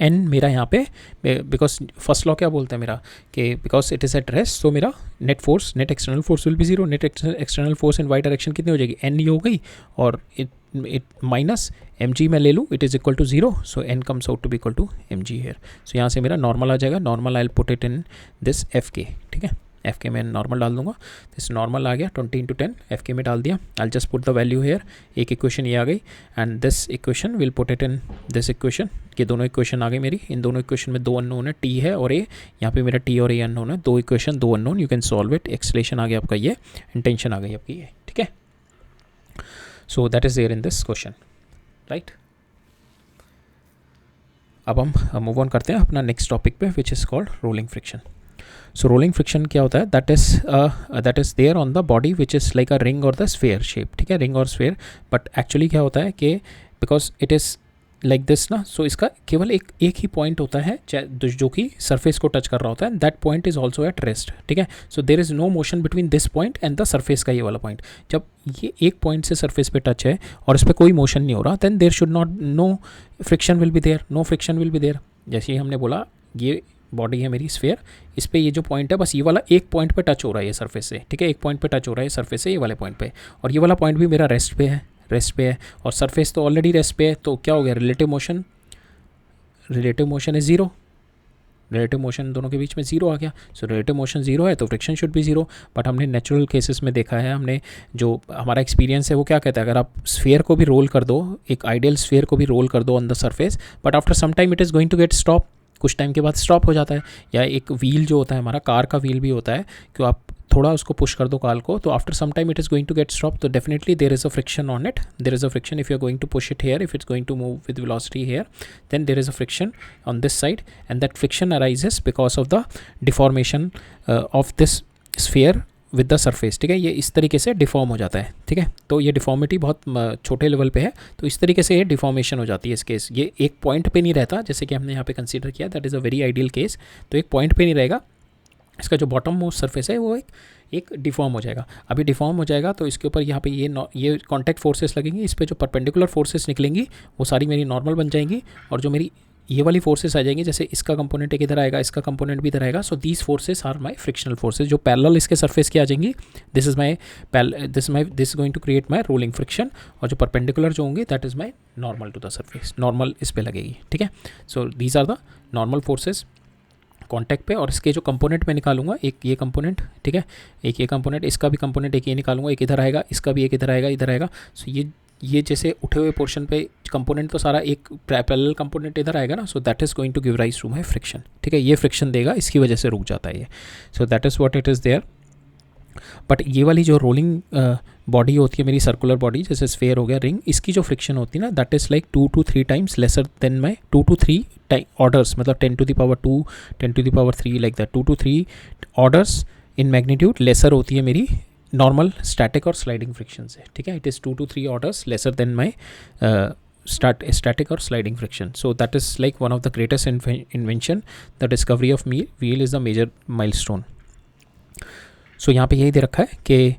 एन मेरा यहाँ पे, बिकॉज फर्स्ट लॉ क्या बोलता है मेरा कि because it is at rest, so मेरा net external force will be 0। Net external force in Y direction कितनी हो जाएगी, एन ही हो गई, और इट माइनस एम जी मैं ले लूँ, it is equal to 0, so N comes out to be equal to M G here. So यहाँ से मेरा नॉर्मल आ जाएगा, normal I will put it in this F K, ठीक है। एफ के में नॉर्मल डाल दूंगा, दिस नॉर्मल आ गया 20 इंटू 10, एफ के में डाल दिया। I just put the value here, एक इक्वेशन ये आ गई, and this equation will put it in this equation. ये दोनों इक्वेशन आ गई मेरी, इन दोनों इक्वेशन में दो अननोन है, टी है और ए। यहाँ पे मेरा टी और ए अननोन है, दो इक्वेशन दो unknown, you can solve it. Acceleration आ गया आपका ये, इंटेंशन आ गई आपकी ये, ठीक है। So that is there in this question, right. अब हम मूव ऑन करते हैं अपना नेक्स्ट टॉपिक पे, which is called rolling friction. So rolling friction क्या होता है, that is there on the body which is like a ring और द स्फेयर शेप, ठीक है, रिंग और स्फेयर। बट एक्चुअली क्या होता है कि because it is like this ना, सो इसका केवल एक ही पॉइंट होता है जो कि सरफेस को टच कर रहा होता है, that point is also at rest, ठीक है। So there is no motion between this point and the surface का ये वाला पॉइंट। जब ये एक पॉइंट से सरफेस पे टच है और इस पर कोई मोशन नहीं हो रहा, then there should not, no friction will be there, no friction will be there. जैसे ही हमने बोला ये बॉडी है मेरी स्फीयर, इस पे ये जो पॉइंट है बस ये वाला एक पॉइंट पे टच हो रहा है ये सरफेस से, ठीक है, एक पॉइंट पे टच हो रहा है सरफेस से ये वाले पॉइंट पे, और ये वाला पॉइंट भी मेरा रेस्ट पे है, और सरफेस तो ऑलरेडी रेस्ट पे है, तो क्या हो गया, relative motion is zero, relative motion दोनों के बीच में ज़ीरो आ गया। सो रिलेटिव मोशन ज़ीरो है तो friction should be zero. But हमने नेचुरल केसेस में देखा है, हमने जो हमारा एक्सपीरियंस है वो क्या कहता है, अगर आप स्फीयर को भी रोल कर दो, एक आइडियल स्फीयर को भी रोल कर दो on the surface, but after some time it is going to get stop, कुछ टाइम के बाद स्टॉप हो जाता है। या एक व्हील जो होता है हमारा कार का व्हील भी होता है कि आप थोड़ा उसको पुश कर दो कार को, तो after some time it is going to get stop, तो definitely there is a friction on it, there is a friction if you are going to push it here, if it's going to move with velocity here, then there is a friction on this side, and that friction arises because of the deformation of this sphere with the surface, ठीक है, ये इस तरीके से deform हो जाता है, ठीक है। तो ये डिफॉर्मिटी बहुत छोटे लेवल पे है, तो इस तरीके से ये डिफॉर्मेशन हो जाती है इस केस, ये एक पॉइंट पे नहीं रहता जैसे कि हमने यहाँ पे कंसीडर किया, that is a very ideal case, तो एक पॉइंट पे नहीं रहेगा, इसका जो बॉटम मोस्ट सरफेस है वो एक डिफॉर्म हो जाएगा। अभी डिफॉर्म हो जाएगा तो इसके ऊपर यहाँ पे ये कॉन्टैक्ट फोर्सेस लगेंगी, इस पे जो परपेंडिकुलर फोर्सेस निकलेंगी वो सारी मेरी नॉर्मल बन जाएंगी, और जो मेरी ये वाली फोर्सेस आ जाएंगी, जैसे इसका कंपोनेंट एक इधर आएगा, इसका कंपोनेंट भी इधर आएगा, so these forces are my frictional forces जो पैरेलल इसके सरफेस की आ जाएंगी, this going to create my rolling friction, और जो परपेंडिकुलर जो होंगे that is my normal to the surface, normal इस पे लगेगी, ठीक है। So these are the normal forces contact पे, और इसके जो कंपोनेंट मैं निकालूंगा, एक ये कंपोनेंट, ठीक है, एक ये कंपोनेंट, इसका भी कंपोनेंट एक ये निकालूंगा, एक इधर आएगा, इसका भी एक इधर आएगा। सो ये जैसे उठे हुए पोर्शन पे कंपोनेंट तो सारा एक पैरेलल कंपोनेंट इधर आएगा ना, so that is going to give rise to my friction, ठीक है, ये फ्रिक्शन देगा, इसकी वजह से रुक जाता है ये। So that is what it is there. But ये वाली जो रोलिंग बॉडी होती है मेरी, सर्कुलर बॉडी जैसे स्फीयर हो गया, रिंग, इसकी जो फ्रिक्शन होती है ना, that is like 2 to 3 times laser than my 2 to 3 orders, मतलब 10 to the power 2, 10 to the power 3 like that, 2 to 3 orders in magnitude lesser होती है मेरी नॉर्मल स्टैटिक और स्लाइडिंग फ्रिक्शन से, ठीक है। It is 2 to 3 orders lesser than my static or sliding friction. So that is like one of the greatest invention. The discovery of wheel is the major milestone. So यहाँ पे यही दे रखा है कि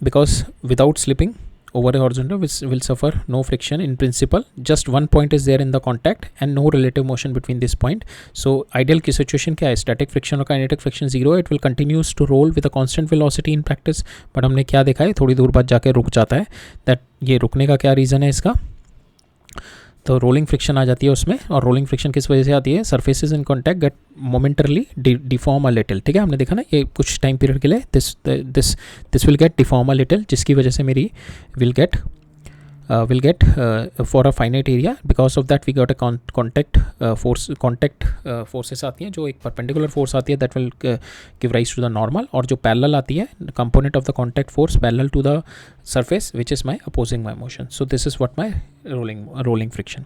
because without slipping over a horizontal will suffer no friction in principle, just one point is there in the contact and no relative motion between this point. So ideal की situation क्या है, static friction और kinetic friction zero, it will continues to roll with a constant velocity in practice. but हमने क्या देखा है, थोड़ी दूर बाद जाके रुक जाता है, that ये रुकने का क्या रीज़न है इसका, तो रोलिंग फ्रिक्शन आ जाती है उसमें, और रोलिंग फ्रिक्शन किस वजह से आती है, surfaces in contact get momentarily deform a little, ठीक है, हमने देखा ना ये कुछ टाइम पीरियड के लिए this will get deform a little, जिसकी वजह से मेरी will get for a finite area, because of that we got a contact forces आती हैं, जो एक perpendicular force आती है that will give rise to the normal, और जो parallel आती है component of the contact force parallel to the surface which is my opposing my motion. So this is what my rolling friction.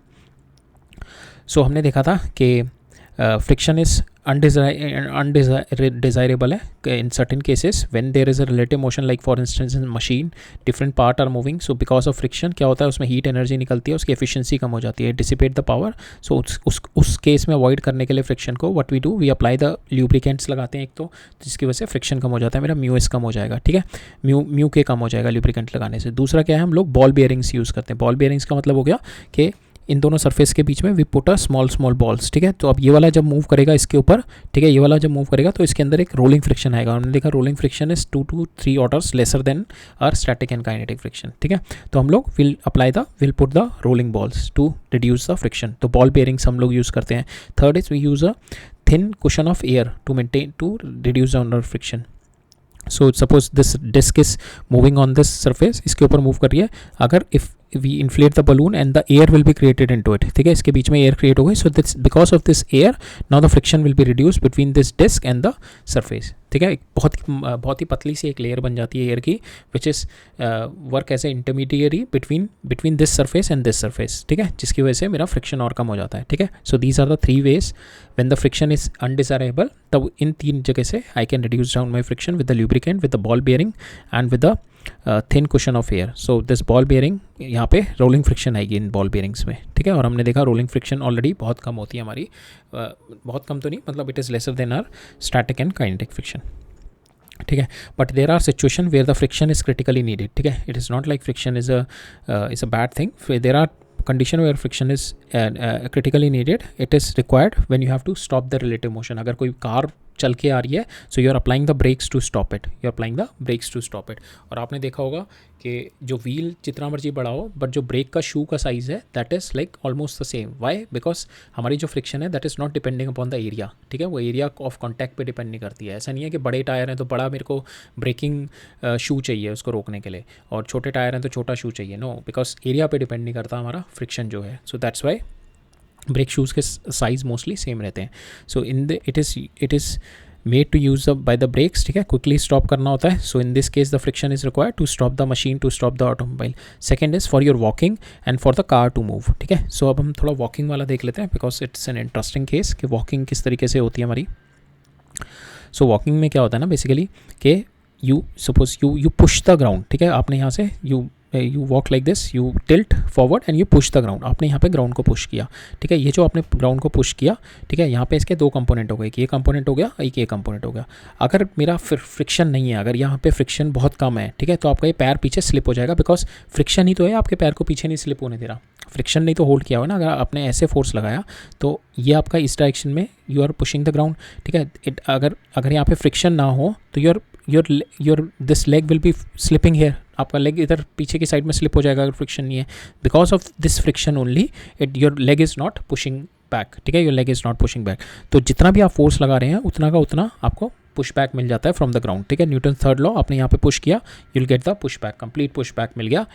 So हमने देखा था कि friction is undesirable है in certain cases when there is a relative motion, like for instance in machine different part are moving, so because of friction क्या होता है, उसमें heat energy निकलती है, उसकी efficiency कम हो जाती है, dissipate the power. so उस केस में avoid करने के लिए friction को what we do, we apply the lubricants लगाते हैं एक तो, जिसकी वजह से friction कम हो जाता है, मेरा म्यू एस कम हो जाएगा, ठीक है, म्यू के कम हो जाएगा lubricant लगाने से। दूसरा क्या है, हम लोग बॉल बेयरिंग्स यूज़ करते हैं। बॉल बेयरिंग्स का मतलब हो गया कि इन दोनों सरफेस के बीच में we put a small balls, ठीक है। तो अब ये वाला जब मूव करेगा इसके ऊपर, ठीक है, ये वाला जब मूव करेगा तो इसके अंदर एक रोलिंग फ्रिक्शन आएगा। हमने देखा rolling friction is 2 to 3 orders lesser than our static and kinetic friction, ठीक है। तो हम लोग will put the rolling balls to reduce the friction, तो बॉल बेयरिंग्स हम लोग यूज़ करते हैं। Third is we use a thin cushion of air to reduce the under friction. So suppose this disc is moving on this surface, इसके ऊपर move कर रही है, अगर if we inflate the balloon and the air will be created into it, ठीक है, इसके बीच में एयर क्रिएट हो गई, so this because of this air now the friction will be reduced between this disc and the surface, ठीक है। बहुत ही पतली सी एक लेयर बन जाती है एयर की, which is work as a intermediary between this surface and this surface, ठीक है, जिसकी वजह से मेरा फ्रिक्शन और कम हो जाता है, ठीक है। so these are the 3 ways when the friction is undesirable, तब इन 3 जगह से I can reduce down my friction with the lubricant, with the ball bearing and with the thin cushion of air. So this ball bearing, यहाँ पे rolling friction आएगी इन ball bearings में, ठीक है। और हमने देखा रोलिंग फ्रिक्शन ऑलरेडी बहुत कम होती है हमारी, बहुत कम तो नहीं, मतलब it is lesser than our static and kinetic friction, ठीक है। But there are situation where the friction is critically needed, ठीक है। It is not like friction is a bad thing, there are condition where friction is critically needed, it is required when you have to stop the relative motion. अगर कोई car चल के आ रही है, so you are applying the brakes to stop it, you are applying the brakes to stop it. और आपने देखा होगा कि जो व्हील जितना मर्जी बड़ा हो, बट जो ब्रेक का शू का साइज़ है that is like almost the same. Why? Because हमारी जो फ्रिक्शन है that is not depending upon the area. ठीक है, वो एरिया ऑफ कॉन्टैक्ट पे डिपेंड नहीं करती है. ऐसा नहीं है कि बड़े टायर हैं तो बड़ा मेरे को ब्रेकिंग शू चाहिए उसको रोकने के लिए, और छोटे टायर हैं तो छोटा शू चाहिए. नो, बिकॉज एरिया पे डिपेंड नहीं करता हमारा फ्रिक्शन जो है. So that's why brake shoes के साइज़ मोस्टली सेम रहते हैं. So in the it is made to use by the brakes. ठीक है, क्विकली स्टॉप करना होता है. So in this case the friction is required to stop the machine, to stop the automobile. Second is for your walking and for the car to move. ठीक है, सो अब हम थोड़ा वॉकिंग वाला देख लेते हैं because it's an interesting case कि वॉकिंग किस तरीके से होती है हमारी. सो वॉकिंग में क्या होता है ना बेसिकली कि you suppose you push the ground. ठीक है, आपने यहाँ से you walk like this, you tilt forward and you push the ground. आपने यहाँ पे ग्राउंड को पुश किया. ठीक है, ये जो आपने ग्राउंड को पुश किया, ठीक है, यहाँ पे इसके दो कंपोनेंट हो गए, एक ये कंपोनेंट हो गया, एक ये कंपोनेंट हो गया. अगर मेरा फ्रिक्शन नहीं है, अगर यहाँ पे फ्रिक्शन बहुत कम है, ठीक है, तो आपका ये पैर पीछे स्लिप हो जाएगा बिकॉज फ्रिक्शन ही तो है आपके पैर को पीछे नहीं स्लिप होने दे रहा. फ्रिक्शन नहीं तो होल्ड किया हुआ ना. अगर आपने ऐसे फोर्स लगाया तो ये आपका इस डायरेक्शन में you are pushing the ground. ठीक है, अगर यहाँ पे फ्रिक्शन ना हो तो your this leg will be slipping here. आपका लेग इधर पीछे की साइड में स्लिप हो जाएगा अगर फ्रिक्शन नहीं है. Because of this friction only your leg is not pushing back. ठीक है, your leg is not pushing back. तो जितना भी आप फोर्स लगा रहे हैं उतना का उतना आपको पुश बैक मिल जाता है फ्रॉम द ग्राउंड. ठीक है, न्यूटन थर्ड लॉ, आपने यहाँ पे पुश किया, you will get the push back, complete push back मिल गया.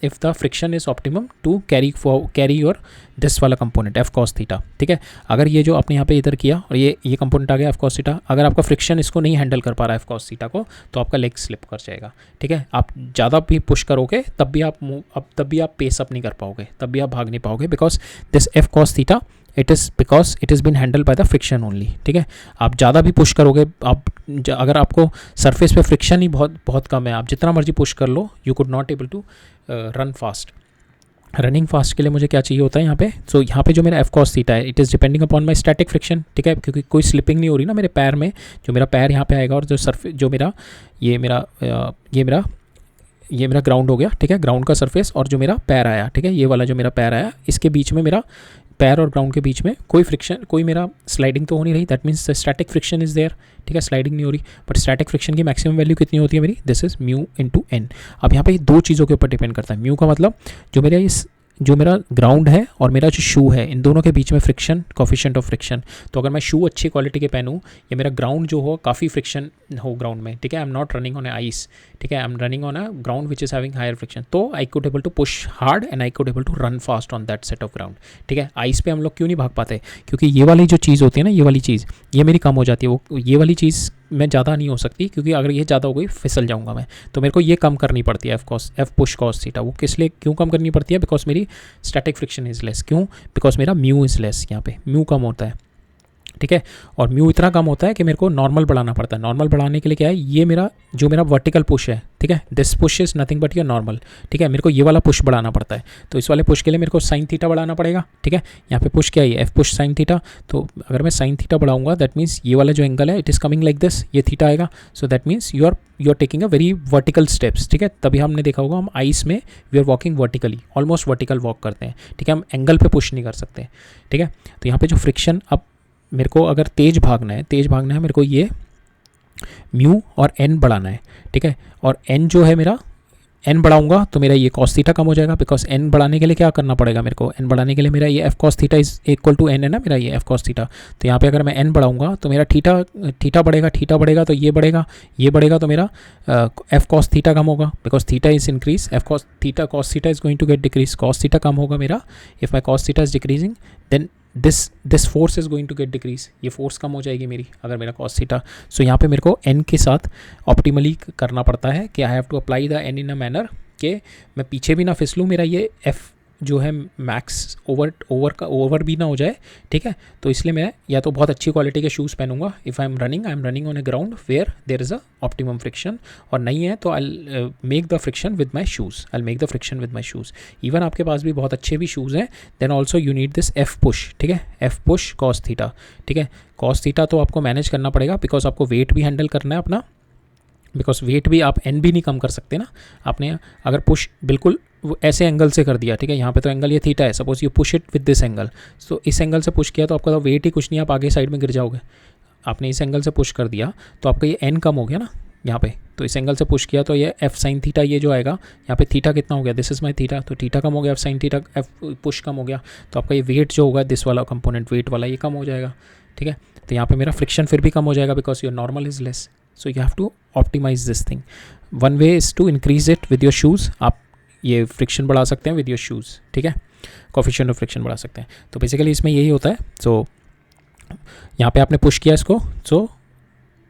If the friction is optimum to carry your this वाला कंपोनेंट एफ कॉस थीटा. ठीक है, अगर ये जो आपने यहाँ पे इधर किया और ये कंपोनेंट आ गया एफ कॉस थीटा, अगर आपका फ्रिक्शन इसको नहीं हैंडल कर पा रहा है एफ कॉस थीटा को, तो आपका लेग स्लिप कर जाएगा. ठीक है, आप ज़्यादा भी पुश करोगे तब भी आप पेस अप नहीं कर पाओगे, तब भी आप भाग नहीं पाओगे because this F cos theta it is been handle by the friction only. ठीक है, आप ज़्यादा भी पुश करोगे, अगर आपको सरफेस पे फ्रिक्शन ही बहुत कम है, आप जितना मर्जी पुश कर लो, you could not able to run fast. Running fast के लिए मुझे क्या चाहिए होता है यहाँ पे. सो यहाँ पे जो मेरा एफ कॉस थीटा है, it is depending upon my static friction. ठीक है, क्योंकि कोई स्लिपिंग नहीं हो रही ना मेरे पैर में. जो मेरा पैर यहाँ पे आएगा और जो मेरा ग्राउंड हो गया. ठीक है, ग्राउंड का सरफेस और जो मेरा पैर आया, ठीक है, ये वाला जो मेरा पैर आया, इसके बीच में मेरा पैर और ग्राउंड के बीच में कोई फ्रिक्शन, कोई मेरा स्लाइडिंग तो हो नहीं रही. That means the static friction is there. ठीक है, स्लाइडिंग नहीं हो रही. बट स्टैटिक फ्रिक्शन की मैक्सिमम वैल्यू कितनी होती है मेरी? This is mu into N. अब यहाँ पे दो चीज़ों के ऊपर डिपेंड करता है. म्यू का मतलब जो मेरा ग्राउंड है और मेरा जो शू है, इन दोनों के बीच में फ्रिक्शन, कोफिशिएंट ऑफ फ्रिक्शन. तो अगर मैं शू अच्छी क्वालिटी के पहनूँ या मेरा ग्राउंड जो हो काफ़ी फ्रिक्शन हो ग्राउंड में, ठीक है, I am not running on a ice, ठीक है, I am running on a ground which is having higher friction, तो I could able to push hard and I could able to run fast on that set of ground. ठीक है, ice पे हम लोग क्यों नहीं भाग पाते? क्योंकि ये वाली जो चीज़ होती है ना, ये वाली चीज़ ये मेरी कम हो जाती है. वो ये वाली चीज़ मैं ज़्यादा नहीं हो सकती, क्योंकि अगर ये ज़्यादा हो गई फिसल जाऊंगा मैं. तो मेरे को ये कम करनी पड़ती है एफ पुश कॉस थीटा. वो किस लिए क्यों कम करनी पड़ती है? बिकॉज मेरी स्टैटिक फ्रिक्शन इज़ लेस. क्यों? बिकॉज मेरा म्यू इज़ लेस. यहाँ पे म्यू कम होता है. ठीक है, और म्यू इतना कम होता है कि मेरे को नॉर्मल बढ़ाना पड़ता है. नॉर्मल बढ़ाने के लिए क्या है, ये मेरा वर्टिकल पुश है, ठीक है, this push is nothing but your normal. ठीक है, मेरे को ये वाला पुश बढ़ाना पड़ता है. तो इस वाले पुश के लिए मेरे को साइन थीटा बढ़ाना पड़ेगा. ठीक है, यहाँ पे पुश क्या है, एफ पुश साइन थीटा. तो अगर मैं साइन थीटा बढ़ाऊंगा, दैट मीन्स ये वाला जो एंगल है it is coming like this, ये थीटा आएगा. So that means you are taking a very vertical steps. ठीक है, तभी हमने देखा होगा हम आइस में we are walking vertically, almost vertical walk करते हैं. ठीक है, हम एंगल पे पुश नहीं कर सकते. ठीक है, तो यहाँ पे जो फ्रिक्शन, अब मेरे को अगर तेज़ भागना है मेरे को ये म्यू और एन बढ़ाना है. ठीक है, और एन जो है मेरा एन बढ़ाऊंगा तो मेरा ये कॉस थीटा कम हो जाएगा. बिकॉज एन बढ़ाने के लिए क्या करना पड़ेगा मेरे को? एन बढ़ाने के लिए मेरा ये F cos theta is equal to N है ना, मेरा ये एफ कॉस थीटा. तो यहाँ पे अगर मैं एन बढ़ाऊंगा तो मेरा थीटा बढ़ेगा तो ये बढ़ेगा तो मेरा एफ कॉस थीटा कम होगा. Because theta is increase, F cos theta is going to get decrease, cos theta कम होगा मेरा. If my cos theta is decreasing then this force is going to get decrease. ये force कम हो जाएगी मेरी अगर मेरा कॉस थीटा. सो यहाँ पे मेरे को एन के साथ ऑप्टिमली करना पड़ता है कि I have to apply the N in a manner कि मैं पीछे भी ना फिसलूँ, मेरा ये एफ जो है मैक्स ओवर भी ना हो जाए. ठीक है, तो इसलिए मैं या तो बहुत अच्छी क्वालिटी के शूज़ पहनूंगा. If I am running on a ground where there is a optimum friction, और नहीं है तो I make the friction with my shoes. Even आपके पास भी बहुत अच्छे भी शूज़ हैं, then also you need this F push. ठीक है, एफ पुश कॉस थीटा. ठीक है, कॉस थीटा तो आपको मैनेज करना पड़ेगा बिकॉज आपको वेट भी हैंडल करना है अपना, बिकॉज वेट भी आप एन भी नहीं कम कर सकते ना। आपने अगर पुश बिल्कुल ऐसे एंगल से कर दिया, ठीक है, यहाँ पे तो एंगल ये थीटा है, suppose you push it with this angle, तो इस एंगल से पुश किया तो आपका तो वेट ही कुछ नहीं, आप आगे साइड में गिर जाओगे। आपने इस एंगल से पुश कर दिया तो आपका ये एन कम हो गया ना यहाँ पे, तो इस एंगल से पुश किया तो ये एफ साइन थीटा ये जो आएगा यहाँ पे, थीटा कितना हो गया, दिस इज माई थीटा, तो थीटा कम हो गया, F sine theta, F push कम हो गया, तो आपका ये वेट जो होगा दिस वाला कंपोनेंट वेट वाला ये कम हो जाएगा, ठीक है। तो यहाँ पे मेरा फ्रिक्शन फिर भी कम हो जाएगा because your normal is less, so you have to optimize this thing. One way is to increase it with your shoes, आप ये फ्रिक्शन बढ़ा सकते हैं विद योर शूज़, ठीक है, कोफिशिएंट ऑफ फ्रिक्शन बढ़ा सकते हैं। तो बेसिकली इसमें यही होता है। सो यहाँ पे आपने पुश किया इसको, so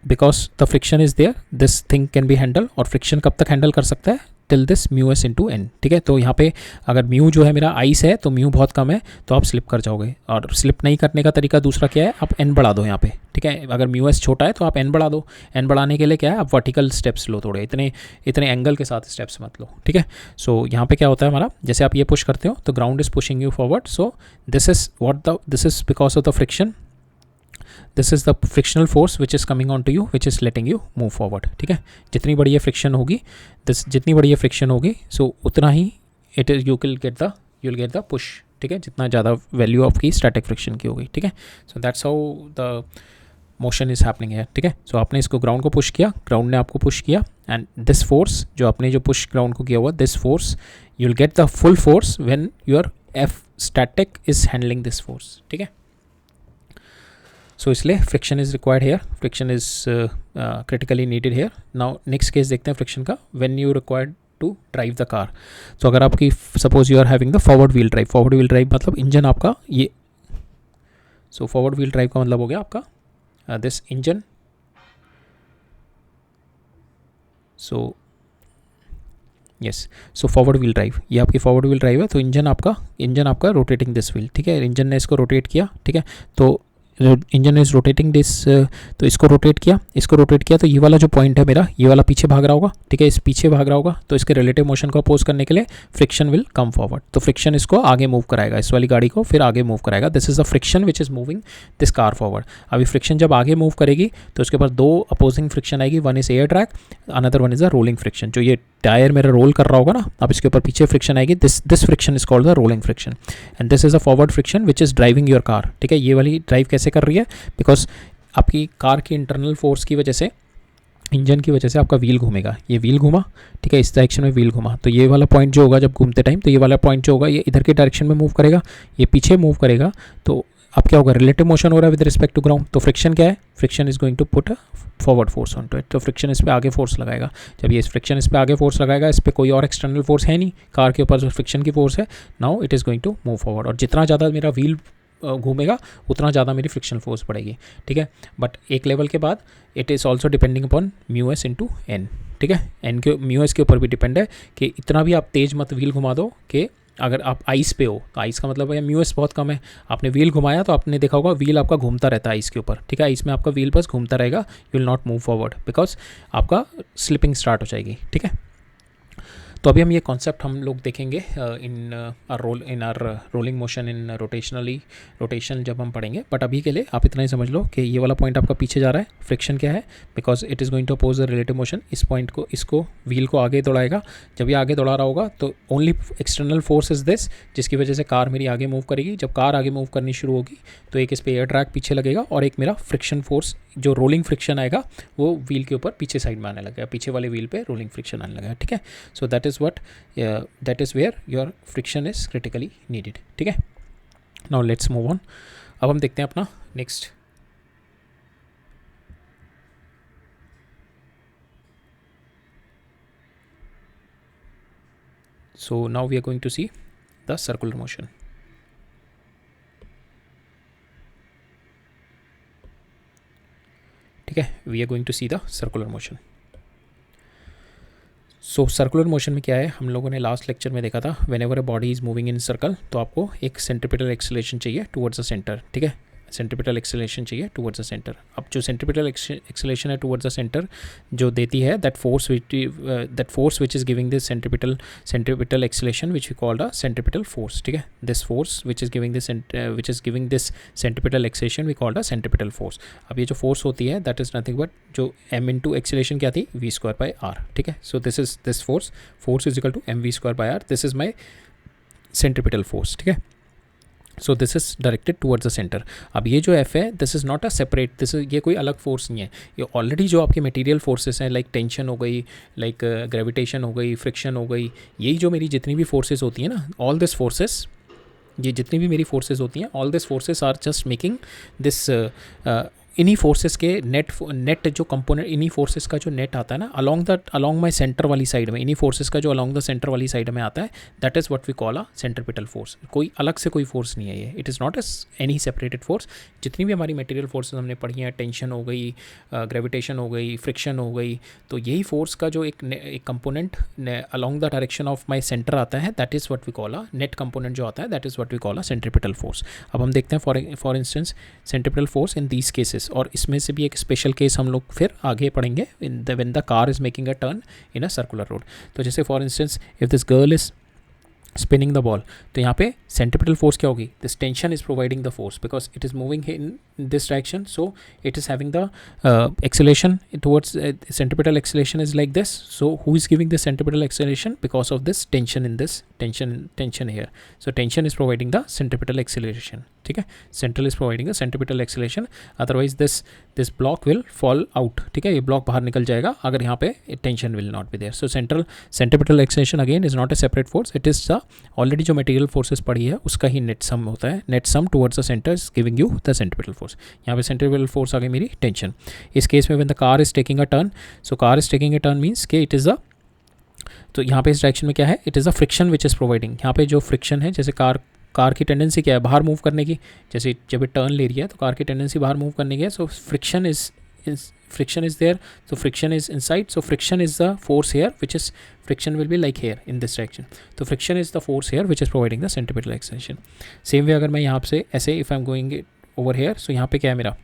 because the friction is there this thing can be handle, और फ्रिक्शन कब तक हैंडल कर सकता है, till this mu S into N, ठीक है। तो यहाँ पे अगर म्यू जो है मेरा आइस है तो म्यू बहुत कम है तो आप स्लिप कर जाओगे, और स्लिप नहीं करने का तरीका दूसरा क्या है, आप एन बढ़ा दो यहाँ पे, ठीक है। अगर म्यू एस छोटा है तो आप एन बढ़ा दो, एन बढ़ाने के लिए क्या है, आप वर्टिकल स्टेप्स लो, थोड़े इतने एंगल के साथ स्टेप्स मत लो, ठीक है। सो यहाँ पे क्या होता है हमारा, जैसे आप ये पुश करते हो तो ground is pushing you forward, so this is because of the friction, this is the frictional force which is coming on to you which is letting you move forward, ठीक है। जितनी बड़ी ये फ्रिक्शन होगी, जितनी बड़ी ये फ्रिक्शन होगी, सो उतना ही it is you will get the push, ठीक है, जितना ज़्यादा वैल्यू आपकी स्टैटिक फ्रिक्शन की होगी, ठीक है। So that's how the motion is happening है, ठीक है। सो आपने इसको ग्राउंड को पुश किया, ग्राउंड ने आपको पुश किया, एंड दिस फोर्स जो आपने जो पुश ग्राउंड को किया हुआ, this force you will get the full force when your F static is handling this force, ठीक है। सो इसलिए friction is required here, friction is critically needed here. Now next case देखते हैं friction का, when you required to drive the car. तो अगर आपकी suppose you are having the forward wheel drive मतलब इंजन आपका ये, सो फॉरवर्ड व्हील ड्राइव का मतलब हो गया आपका this engine, so yes, so forward wheel drive, ये आपकी फॉरवर्ड व्हील ड्राइव है, तो इंजन आपका रोटेटिंग दिस व्हील, ठीक है, इंजन ने इसको रोटेट किया, ठीक है, तो इंजन इज रोटेटिंग दिस, तो इसको रोटेट किया तो ये वाला जो पॉइंट है मेरा, ये वाला पीछे भाग रहा होगा, ठीक है, इस पीछे भाग रहा होगा, तो इसके रिलेटिव मोशन को अपोज करने के लिए फ्रिक्शन विल कम फॉरवर्ड, तो फ्रिक्शन इसको आगे मूव कराएगा, इस वाली गाड़ी को फिर आगे मूव कराएगा, this is the friction which is moving this car forward. अभी फ्रिक्शन जब आगे मूव करेगी तो उसके बाद दो अपोजिंग फ्रिक्शन आएगी, one is air drag, another one is the rolling friction, जो ये टायर मेरा रोल कर रहा होगा ना, अब इसके ऊपर पीछे फ्रिक्शन आएगी, this friction is called the rolling friction, and this is a forward friction which is driving your car, ठीक है। ये वाली ड्राइव कैसे कर रही है, बिकॉज आपकी कार की इंटरनल फोर्स की वजह से, इंजन की वजह से आपका व्हील घूमेगा, ये व्हील घूमा, ठीक है, इस डायरेक्शन में व्हील घूमा, तो ये वाला पॉइंट जो होगा जब घूमते टाइम, तो ये वाला पॉइंट जो होगा ये इधर के डायरेक्शन में मूव करेगा, ये पीछे मूव करेगा, तो अब क्या होगा, रिलेटिव मोशन हो रहा है विद रिस्पेक्ट टू ग्राउंड, तो फ्रिक्शन क्या है, friction is going to put a forward force on to it, तो फ्रिक्शन इस पर आगे फोर्स लगाएगा, जब ये फ्रिक्शन इस पर आगे फोर्स लगाएगा, इस पर कोई और एक्सटर्नल फोर्स है नहीं, कार के ऊपर जो फ्रिक्शन की फोर्स है, now it is going to move forward, और जितना ज़्यादा मेरा व्हील घूमेगा उतना ज़्यादा मेरी फ्रिक्शन फोर्स बढ़ेगी, ठीक है। बट एक लेवल के बाद it is also depending upon mu S into N, ठीक है, एन के म्यू एस के ऊपर भी डिपेंड है कि इतना भी आप तेज़ मत व्हील घुमा दो कि अगर आप आइस पे हो, तो आइस का मतलब है म्यू एस बहुत कम है, आपने व्हील घुमाया तो आपने देखा होगा व्हील आपका घूमता रहता है आइस के ऊपर, ठीक है, आइस में आपका व्हील बस घूमता रहेगा, you will not move forward because आपका स्लिपिंग स्टार्ट हो जाएगी, ठीक है। तो अभी हम ये कॉन्सेप्ट हम लोग देखेंगे इन are rolling motion in rotation जब हम पढ़ेंगे, बट अभी के लिए आप इतना ही समझ लो कि ये वाला पॉइंट आपका पीछे जा रहा है, फ्रिक्शन क्या है, because it is going to oppose the relative motion, इस पॉइंट को इसको व्हील को आगे दौड़ाएगा, जब ये आगे दौड़ा रहा होगा तो only external force is this, जिसकी वजह से कार मेरी आगे मूव करेगी, जब कार आगे मूव करनी शुरू होगी तो एक इस पर एयर ड्रैग पीछे लगेगा, और एक मेरा फ्रिक्शन फोर्स जो रोलिंग फ्रिक्शन आएगा वो व्हील के ऊपर पीछे साइड में आने लगेगा, पीछे वाले व्हील पे रोलिंग फ्रिक्शन आने लगेगा, ठीक है। So that is where your friction is critically needed, ठीक है। नाउ लेट्स मूव ऑन, अब हम देखते हैं अपना next. So now we are going to see the circular motion. ठीक है, we are going to see the circular motion. So circular motion में क्या है, हम लोगों ने लास्ट लेक्चर में देखा था, whenever a body is moving in circle तो आपको एक सेंट्रीपिटल एक्सेलरेशन चाहिए टुवर्ड्स द सेंटर, ठीक है। सेंट्रीपिटल एक्सेलरेशन चाहिए टुवर्ड्स द सेंटर। अब जो सेंट्रीपिटल एक्सेलरेशन है टुवर्ड्स द सेंटर जो देती है that force which is giving this centripetal acceleration which we called a centripetal force, ठीक है। This force which is giving this centripetal acceleration we called a centripetal force. अब ये जो force होती है दैट इज़ नथिंग बट जो m into acceleration क्या थी v²/r, ठीक है। So this force is equal to mv²/r, this is my centripetal force, ठीक है। So this is directed towards the centre. अब ये जो F है this is not a separate, ये कोई अलग फोर्स नहीं है, ये ऑलरेडी जो आपके मटेरियल फोर्सेस हैं लाइक टेंशन हो गई, लाइक ग्रेविटेशन हो गई, फ्रिक्शन हो गई, यही जो मेरी जितनी भी फोर्सेस होती हैं ना, ऑल दिस फोर्सेस, ये जितनी भी मेरी फोर्सेस होती हैं, all this forces are just making this इन्हीं फोर्सेस के नेट जो कंपोनेंट, इन्हीं फोर्सेस का जो नेट आता है ना अलॉन्ग माई सेंटर वाली साइड में, इन्हीं फोर्सेस का जो अलॉन्ग द सेंटर वाली साइड में आता है that is what we call a centripetal force. कोई अलग से कोई फोर्स नहीं है ये, it is not any separated force. जितनी भी हमारी मटेरियल फोर्सेस हमने पढ़ी हैं, टेंशन हो गई, ग्रेविटेशन हो गई, फ्रिक्शन हो गई, तो यही फोर्स का जो एक component along the direction of my centre आता है that is what we call a net component जो आता है that is what we call a centripetal force. अब हम देखते हैं for instance centripetal force in these cases, और इसमें से भी एक स्पेशल केस हम लोग फिर आगे पढ़ेंगे when the car is making a turn in a circular road. तो जैसे for instance if this girl is spinning the ball, तो यहाँ पे सेंट्रीपिटल फोर्स क्या होगी, this tension is providing the force because it is moving in this direction, so it is having the acceleration towards centripetal acceleration is like this, so who is giving this centripetal acceleration because of this tension in this tension here, so tension is providing the centripetal acceleration, ठीक है। central is providing the centripetal acceleration, otherwise this block will fall out, ठीक है, ये block बाहर निकल जाएगा अगर यहाँ पे tension will not be there। so centripetal acceleration again is not a separate force, it is the already जो material forces पढ़ी है उसका ही net sum होता है, net sum towards the center is giving you the centripetal force। यहाँ पे centripetal force आ गई मेरी tension। इस केस में when the car is taking a turn, so car is taking a turn means कि it is a, तो यहाँ पे इस डायरेक्शन में क्या है, it is a friction which is providing, यहाँ पे जो फ्रिक्शन है, जैसे कार की टेंडेंसी क्या है, बाहर मूव करने की, जैसे जब ये टर्न ले रही है तो कार की टेंडेंसी बाहर मूव करने की है, so friction is there, so friction is inside, so friction is the force here which is, friction will be like here in this direction, तो friction is the force here which is providing the centripetal acceleration. Same way अगर मैं यहाँ से ऐसे if I am going over here, so यहाँ पे क्या है मेरा,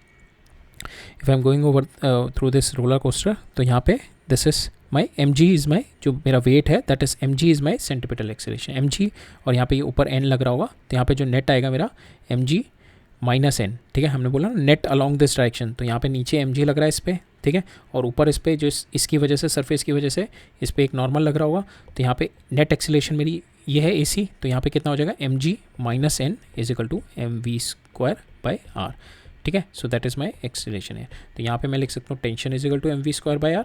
if I am going over through this roller coaster, तो यहाँ पे this is my mg is my, जो मेरा वेट है that is mg is my centripetal acceleration, mg, और यहाँ पे ये ऊपर n लग रहा होगा, तो यहाँ पे जो नेट आएगा मेरा mg माइनस n, ठीक है। हमने बोला ना नेट अलॉन्ग दिस डायरेक्शन, तो यहाँ पे नीचे mg लग रहा है इस पर, ठीक है, और ऊपर इस पर जो इसकी वजह से, सरफेस की वजह से इस पर एक नॉर्मल लग रहा होगा, तो यहाँ पे नेट एक्सेलरेशन मेरी ये है ac, तो यहाँ पे कितना हो जाएगा mg minus n is equal to mv²/r, ठीक है। So that is my acceleration है। तो यहाँ पे मैं लिख सकता हूँ tension is equal to mv²/r,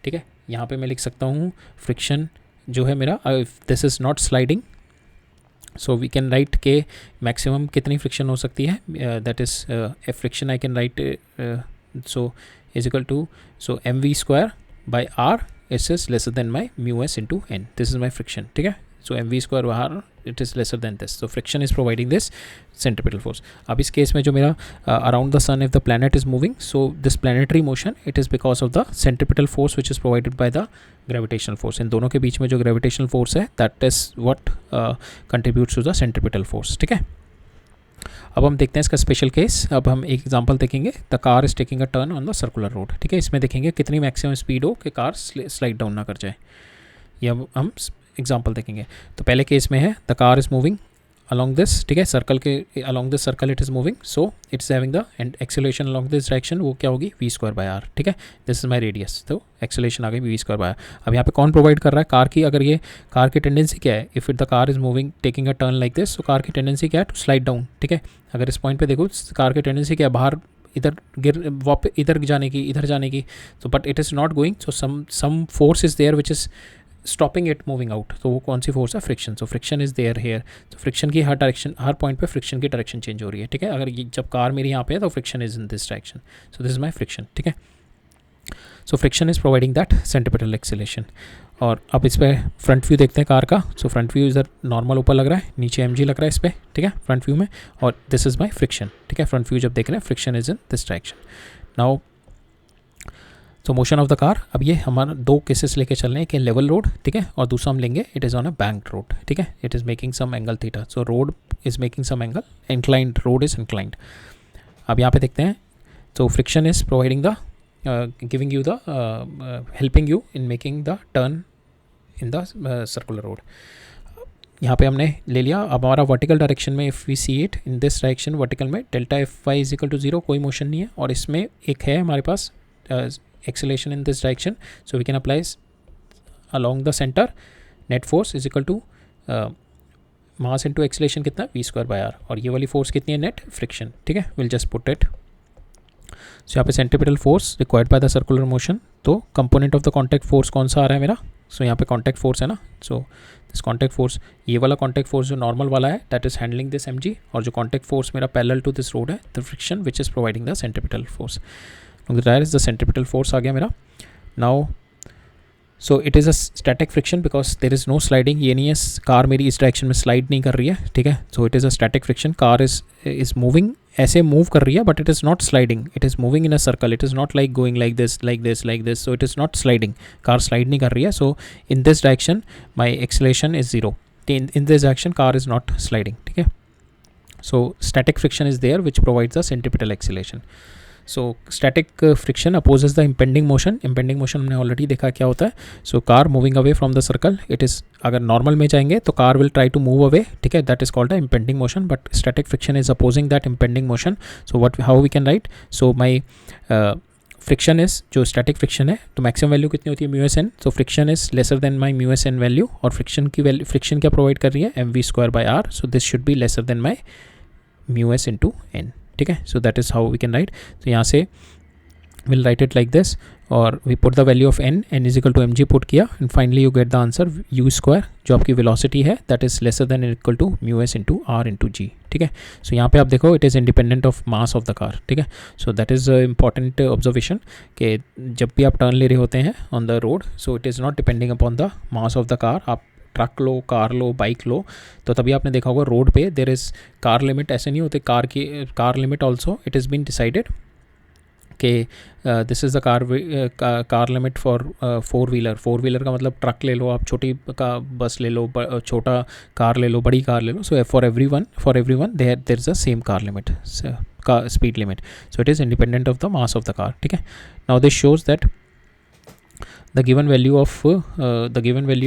ठीक है। यहाँ पे मैं लिख सकता हूँ फ्रिक्शन जो है मेरा, this is not sliding, so we can write के मैक्सिमम कितनी फ्रिक्शन हो सकती है, that is friction I can write, so is equal to, so mv²/r is lesser than my mu s into n, this is my friction, ठीक है। so mv²/r it is lesser than this, so friction is providing this centripetal force। अब इस case में जो मेरा around the sun if the planet is moving, so this planetary motion it is because of the centripetal force which is provided by the gravitational force। इन दोनों के बीच में जो gravitational force है that is what contributes to the centripetal force, ठीक है। अब हम देखते हैं इसका स्पेशल केस। अब हम एक एग्जांपल देखेंगे, the car is taking a turn on the circular road, ठीक है। इसमें देखेंगे कितनी मैक्सिमम स्पीड हो कि कार स्लाइड डाउन ना कर जाए, ये हम एग्जांपल देखेंगे। तो पहले केस में है the car is moving along this, ठीक है, सर्कल के along this circle it is moving, so it's having the end acceleration along this direction, वो क्या होगी v²/r, ठीक है। दिस इज माई रेडियस, तो एक्सेलरेशन आ गई v²/r। अब यहाँ पे कौन प्रोवाइड कर रहा है, कार की, अगर ये कार की टेंडेंसी क्या है, if the car is moving taking a turn like this, तो कार की टेंडेंसी क्या है, टू स्लाइड डाउन, ठीक है। अगर इस पॉइंट पे देखो कार की टेंडेंसी क्या है, बाहर इधर जाने की, तो but it is not going, so some force is there which is stopping it moving out, तो वो कौन सी फोर्स है, friction. So friction is there here, तो फ्रिक्शन की हर पॉइंट पे फ्रिक्शन की डायरेक्शन चेंज हो रही है, ठीक है। अगर जब कार मेरी यहाँ पे है तो friction is in this direction, so this is my friction, ठीक है। So friction is providing that centripetal acceleration. और अब इस पर फ्रंट व्यू देखते हैं कार का। सो फ्रंट व्यू इधर नॉर्मल ऊपर लग रहा है, नीचे mg लग रहा है इस पर, ठीक है, फ्रंट व्यू में, और दिस इज माई फ्रिक्शन, ठीक है। फ्रंट व्यू जब देख रहे हैं friction is in this direction. Now तो मोशन ऑफ द कार, अब ये हमारा दो केसेस लेके चल रहे हैं, कि लेवल रोड, ठीक है, और दूसरा हम लेंगे it is on a bank road, ठीक है, it is making some angle theta, so road is making some angle, inclined, road is inclined. अब यहाँ पे देखते हैं, तो friction is providing the giving you the helping you in making the turn in the circular road. यहाँ पे हमने ले लिया। अब हमारा वर्टिकल डायरेक्शन में if we see it in this direction vertical में delta F Y is equal to 0, कोई मोशन नहीं है, और इसमें एक है हमारे पास acceleration in this direction, so we can apply along the centre net force is equal to mass into acceleration कितना, v²/r, और ये वाली फोर्स कितनी है, नेट फ्रिक्शन, ठीक है, will just put it. So यहाँ पे centripetal force required by the circular motion, तो component of the contact force कौन सा आ रहा है मेरा, सो यहाँ पे कॉन्टैक्ट फोर्स है ना, सो दिस कॉन्टैक्ट फोर्स, ये वाला कॉन्टैक्ट फोर्स जो नॉर्मल वाला है that is handling this mg, और जो कॉन्टैक्ट फोर्स मेरा पैरेलल टू दिस रोड है the friction which is providing the centripetal force, the tyre is the centripetal force आ गया मेरा। Now so it is a static friction because there is no sliding, ये नहीं है car मेरी इस direction में स्लाइड नहीं कर रही है, ठीक है, so it is a static friction, car is moving, ऐसे मूव कर रही है but it is not sliding, it is moving in a circle, it is not like going like this like this like this, so it is not sliding, car slide नहीं कर रही है, so in this direction my acceleration is 0, in this direction car is not sliding, ठीक है, so static friction is there which provides the centripetal acceleration। so static friction opposes the impending motion हमने already देखा क्या होता है, so car moving away from the circle, it is, अगर normal में जाएंगे तो car will try to move away, ठीक है, that is called a impending motion, but static friction is opposing that impending motion, so how we can write, so my friction is, जो static friction है तो maximum value कितनी होती है, mu S N, so friction is lesser than my mu S N value, और friction की वैल्यू, friction क्या प्रोवाइड कर रही है, mv²/r, so this should be lesser than my mu S into N, ठीक है, so that is how we can write. तो यहाँ से will write it like this, और we put the value of n is equal to mg put किया, and finally you get the answer u², जो आपकी velocity है that is lesser than equal to mu S into r into g, ठीक है। So यहाँ पे आप देखो it is independent of mass of the car, ठीक है, so that is important observation कि जब भी आप टर्न ले रहे होते हैं on the road, so it is not depending upon the mass of the car, आप ट्रक लो, कार लो, बाइक लो, तो तभी आपने देखा होगा रोड पे देर इज़ कार लिमिट, ऐसे नहीं होते, car limit also it is been decided कि this is the car limit for 4 wheeler का मतलब ट्रक ले लो आप, छोटी का बस ले लो, छोटा कार ले लो, बड़ी कार ले लो, so for every one there is a same car limit, का speed limit, so it is independent of the mass of the car, ठीक है। Now this shows that the given value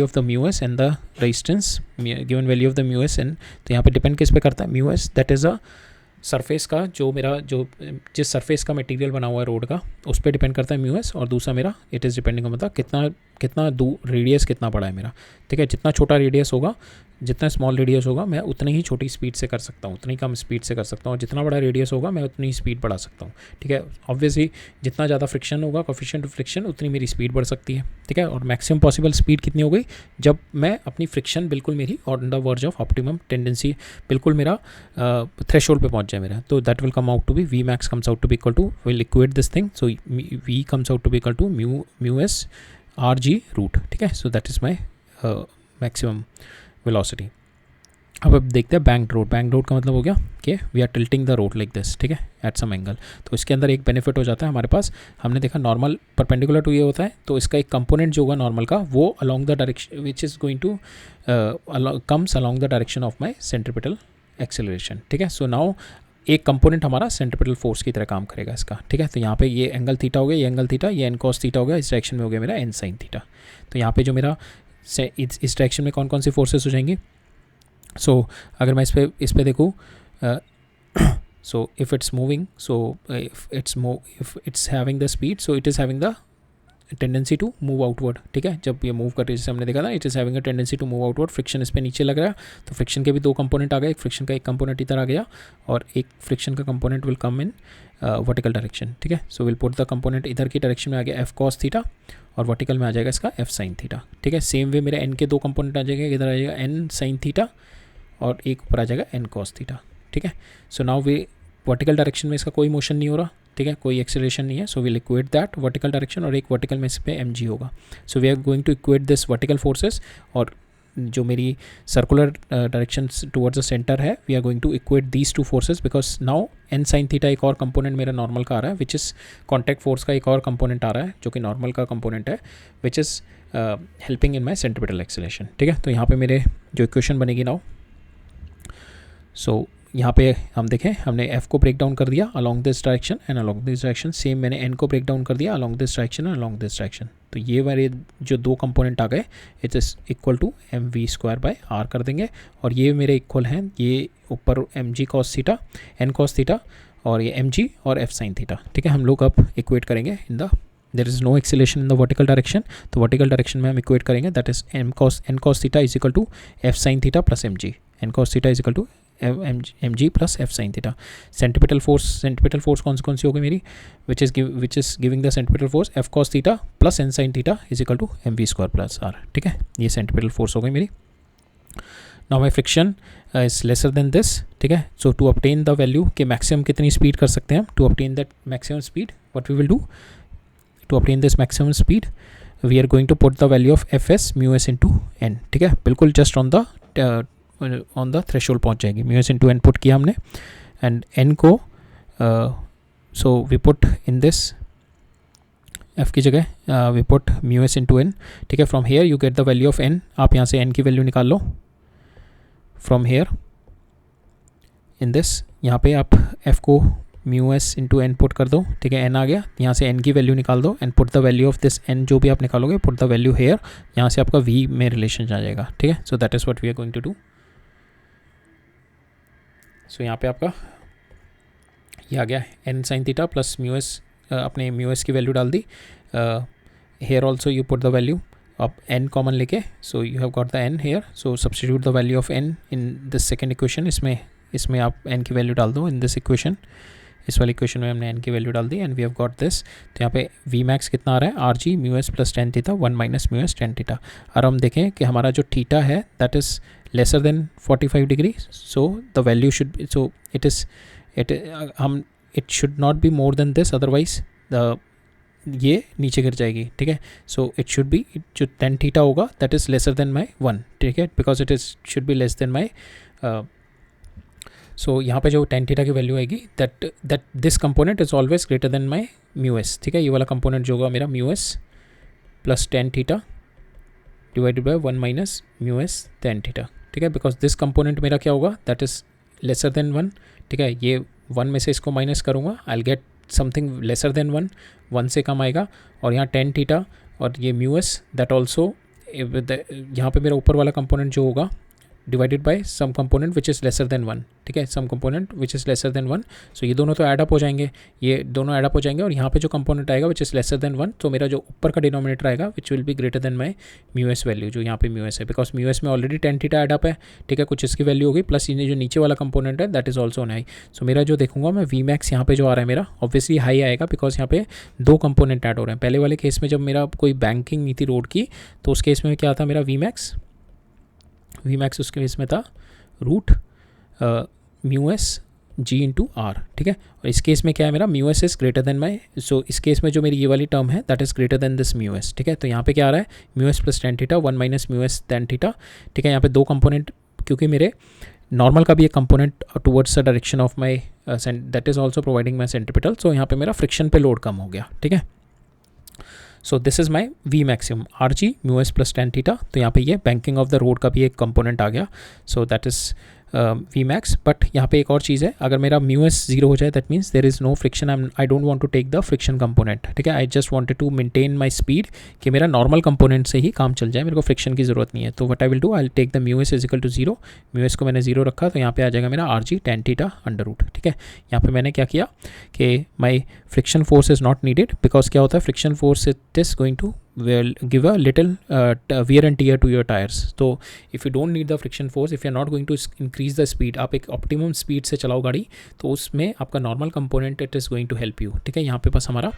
of the mu s and the resistance, given value of the mu s, and तो यहाँ पे depend किस पे करता है, mu s that is a surface का, जो मेरा जो जिस सरफेस का मटेरियल बना हुआ है रोड का उस पर डिपेंड करता है म्यू एस, और दूसरा मेरा इट इज़ डिपेंडिंग मतलब कितना रेडियस कितना बड़ा है मेरा, ठीक है, जितना छोटा रेडियस होगा, जितना स्मॉल रेडियस होगा मैं उतनी ही छोटी स्पीड से कर सकता हूँ, उतनी कम स्पीड से कर सकता हूँ, जितना बड़ा रेडियस होगा मैं उतनी स्पीड बढ़ा सकता हूँ, ठीक है। ऑब्वियसली जितना ज़्यादा फ्रिक्शन होगा, कोफिशिएंट ऑफ फ्रिक्शन, उतनी मेरी स्पीड बढ़ सकती है, ठीक है, और मैक्सिमम पॉसिबल स्पीड कितनी हो गई जब मैं अपनी फ्रिक्शन बिल्कुल मेरी on the verge of optimum tendency, बिल्कुल मेरा थ्रेशोल्ड पे पहुँच जाए मेरा, तो that will come out to be v max comes out to be equal to, will equate this thing, so v comes out to be equal to mu S R g root, ठीक है, so that is my maximum velocity. अब देखते हैं bank road का मतलब हो गया कि we are tilting the road like this, ठीक है, एट सम एंगल, तो इसके अंदर एक बेनिफिट हो जाता है हमारे पास, हमने देखा नॉर्मल परपेंडिकुलर टू ये होता है, तो इसका एक कंपोनेंट जो होगा नॉर्मल का वो along the direction which is going to comes along the direction of my centripetal acceleration, ठीक है। सो नाउ एक कंपोनेंट हमारा सेंट्रीपिटल फोर्स की तरह काम करेगा इसका, ठीक है, तो यहाँ पे ये एंगल थीटा हो गया, ये एंगल थीटा, ये एन कॉस थीटा हो गया, इस डायरेक्शन में हो गया मेरा एन साइन थीटा, तो यहाँ पे जो मेरा इस डायरेक्शन में कौन कौन सी फोर्सेस हो जाएंगी, सो अगर मैं इस पे देखूँ, so if it's moving, so if it's having the speed, so it is having the tendency to move outward, ठीक है, जब ये मूव कर रही है, जैसे हमने देखा था it is having a tendency to move outward, friction इस पे नीचे लग रहा है, तो फ्रिक्शन के भी दो कंपोनेंट आ गए, एक फ्रिक्शन का एक कंपोनेंट इधर आ गया, और एक फ्रिक्शन का component will come in vertical direction, ठीक है, so will put the component इधर की डायरेक्शन में आ गया एफ कॉस थीटा, और वर्टिकल में आ जाएगा इसका एफ साइन थीटा, ठीक है। सेम वे मेरे एन के दो कंपोनेंट आ जाएंगे, इधर आ जाएगा एन साइन थीटा और एक ऊपर आ जाएगा एन कॉस थीटा, ठीक है। सो नाउ वे वर्टिकल डायरेक्शन में इसका कोई मोशन नहीं हो रहा, ठीक है, कोई एक्सेलरेशन नहीं है, so will equate that vertical direction, और एक वर्टिकल में इस पे एम जी होगा, so we are going to equate this vertical forces, और जो मेरी circular direction towards the centre है, we are going to equate these two forces because now N sine theta एक और कंपोनेंट मेरा नॉर्मल का आ रहा है, विच इज़ कॉन्टैक्ट फोर्स का एक और कंपोनेंट आ रहा है जो कि नॉर्मल का कंपोनेंट है, which is helping in my centripetal acceleration. ठीक है, तो यहाँ पे मेरे जो इक्वेशन बनेगी नाउ, सो यहाँ पे हम देखें हमने f को ब्रेक डाउन कर दिया along this direction and along this direction, same मैंने n को ब्रेक डाउन कर दिया along this direction and along this direction. तो ये मेरे जो दो कंपोनेंट आ गए it is equal to mv²/r कर देंगे, और ये मेरे इक्वल हैं, ये ऊपर mg cos theta n cos theta और ये mg और f sin थीटा। ठीक है, हम लोग अब इक्वेट करेंगे in the, there is no acceleration in the vertical direction, तो वर्टिकल डायरेक्शन में हम इक्वेट करेंगे, that is n cos theta is equal to f sin theta plus mg, n cos theta is equal to mg plus f sin theta. Centripetal force कौन सी होगी मेरी, which is giving the centripetal force f cos theta plus n sin theta is equal to mv²+r। ठीक है, ये centripetal force हो गई मेरी। Now my friction is lesser than this. ठीक है, so to obtain the value के maximum कितनी स्पीड कर सकते हैं हम, to obtain that maximum speed what we will do, to obtain this maximum speed we are going to put the value of fs μs into n। ठीक है, बिल्कुल just on the threshold पहुंच जाएगी, μs into n put किया हमने, and n को so we put in this f की जगह we put μs into n। ठीक है, from here you get the value of n, आप यहाँ से n की वैल्यू निकाल लो फ्रॉम हेयर इन दिस, यहाँ पे आप f को μs इंटू n पुट कर दो। ठीक है, n आ गया, यहाँ से n की वैल्यू निकाल दो and put the value of this n, जो भी आप निकालोगे पुट द वैल्यू हेयर, यहाँ से आपका v में रिलेशन आ जाएगा। ठीक है, so that is what we are going to do. So यहाँ पे आपका ये आ गया n sin theta plus μs, अपने μs की वैल्यू डाल दी, here also you put the value, अब n कॉमन लेके, so you have got the n here, so substitute the value of n in this second equation, इसमें आप n की value डाल दो इन दिस इक्वेशन, इस वाली इक्वेशन में हमने n की वैल्यू डाल दी and we have got this. तो यहाँ पे v मैक्स कितना आ रहा है, rg μs plus tan theta 1 minus μs tan theta. और हम देखें कि हमारा जो थीटा है that is lesser then 45 degree, so the value should be, so it should not be more then this, otherwise ये नीचे गिर जाएगी। ठीक है, सो इट शुड बी, जो tan थीटा होगा दैट इज़ लेसर देन माई 1। ठीक है, because it is should be less then माई, सो यहाँ पे जो tan थीटा की वैल्यू आएगी that this component is always greater than my μs। ठीक है, ये वाला कंपोनेंट जो होगा मेरा μs plus tan theta divided by 1 minus μs tan theta. ठीक है, बिकॉज दिस कंपोनेंट मेरा क्या होगा, दैट इज़ लेसर देन 1। ठीक है, ये 1 में से इसको माइनस करूँगा, I will get something laser than 1 से कम आएगा, और यहाँ tan थीटा और ये μs दैट ऑल्सो, यहाँ पे मेरा ऊपर वाला कंपोनेंट जो होगा divided by some component which is lesser than 1। ठीक है, some component which is lesser than 1, so ये दोनों तो ऐड अप हो जाएंगे, ये दोनों ऐड अप हो जाएंगे, और यहाँ पे जो कंपोनेंट आएगा विच इज़ लेसर देन 1, तो मेरा जो ऊपर का डिनोमिनेटर आएगा which will be greater than my μs value, जो यहाँ पे μs है, बिकॉज μs में already tan theta add up है। ठीक है, कुछ इसकी वैल्यू होगी, प्लस ये जो नीचे वाला कंपोनेंट है दैट इज़ ऑल्सो हाई। सो मेरा जो देखूंगा मैं वी मैक्स यहाँ पे जो आ रहा है मेरा ऑब्वियसली हाई आएगा, बिकॉज यहाँ पे दो कंपोनेंट ऐड हो रहे हैं। पहले वाले केस में जब मेरा कोई बैंकिंग नहीं थी रोड की, तो उस केस में क्या था मेरा वी मैक्स उस केस में था root μs g into are. ठीक है, और इस केस में क्या है मेरा μs इज़ ग्रेटर देन माई, सो इस केस में जो मेरी ये वाली टर्म है that is greater than this μs। ठीक है, तो यहाँ पे क्या आ रहा है μs plus tan theta 1 minus μs tan theta. ठीक है, यहाँ पे दो कंपोनेंट, क्योंकि मेरे नॉर्मल का भी एक component towards the direction of my that is also providing my centripetal, so यहाँ पे मेरा फ्रिक्शन पे लोड कम हो गया। ठीक है, so this is my we maximum rg μs plus tan theta. तो यहाँ पे ये बैंकिंग ऑफ द रोड का भी एक कंपोनेंट आ गया, so that is v max. But यहाँ पे एक और चीज़ है, अगर मेरा μs 0 हो जाए that means there is no friction, I don't want to take the friction component. ठीक है, I just wanted to maintain my speed, कि मेरा नॉर्मल कंपोनेंट से ही काम चल जाए, मेरे को फ्रिक्शन की ज़रूरत नहीं है। तो what I will do, I will take the μs is equal to 0, μs को मैंने 0 रखा, तो यहाँ पे आ जाएगा मेरा rg tan theta under root. ठीक है, यहाँ पे मैंने क्या किया कि my friction force is not needed, because क्या होता है friction force it is going to will give a little wear and tear to your tires. So if you don't need the friction force, if you are not going to increase the speed, आप एक optimum speed से चलाओ गाड़ी, तो उसमें आपका normal component it is going to help you. ठीक है, यहाँ पे बस हमारा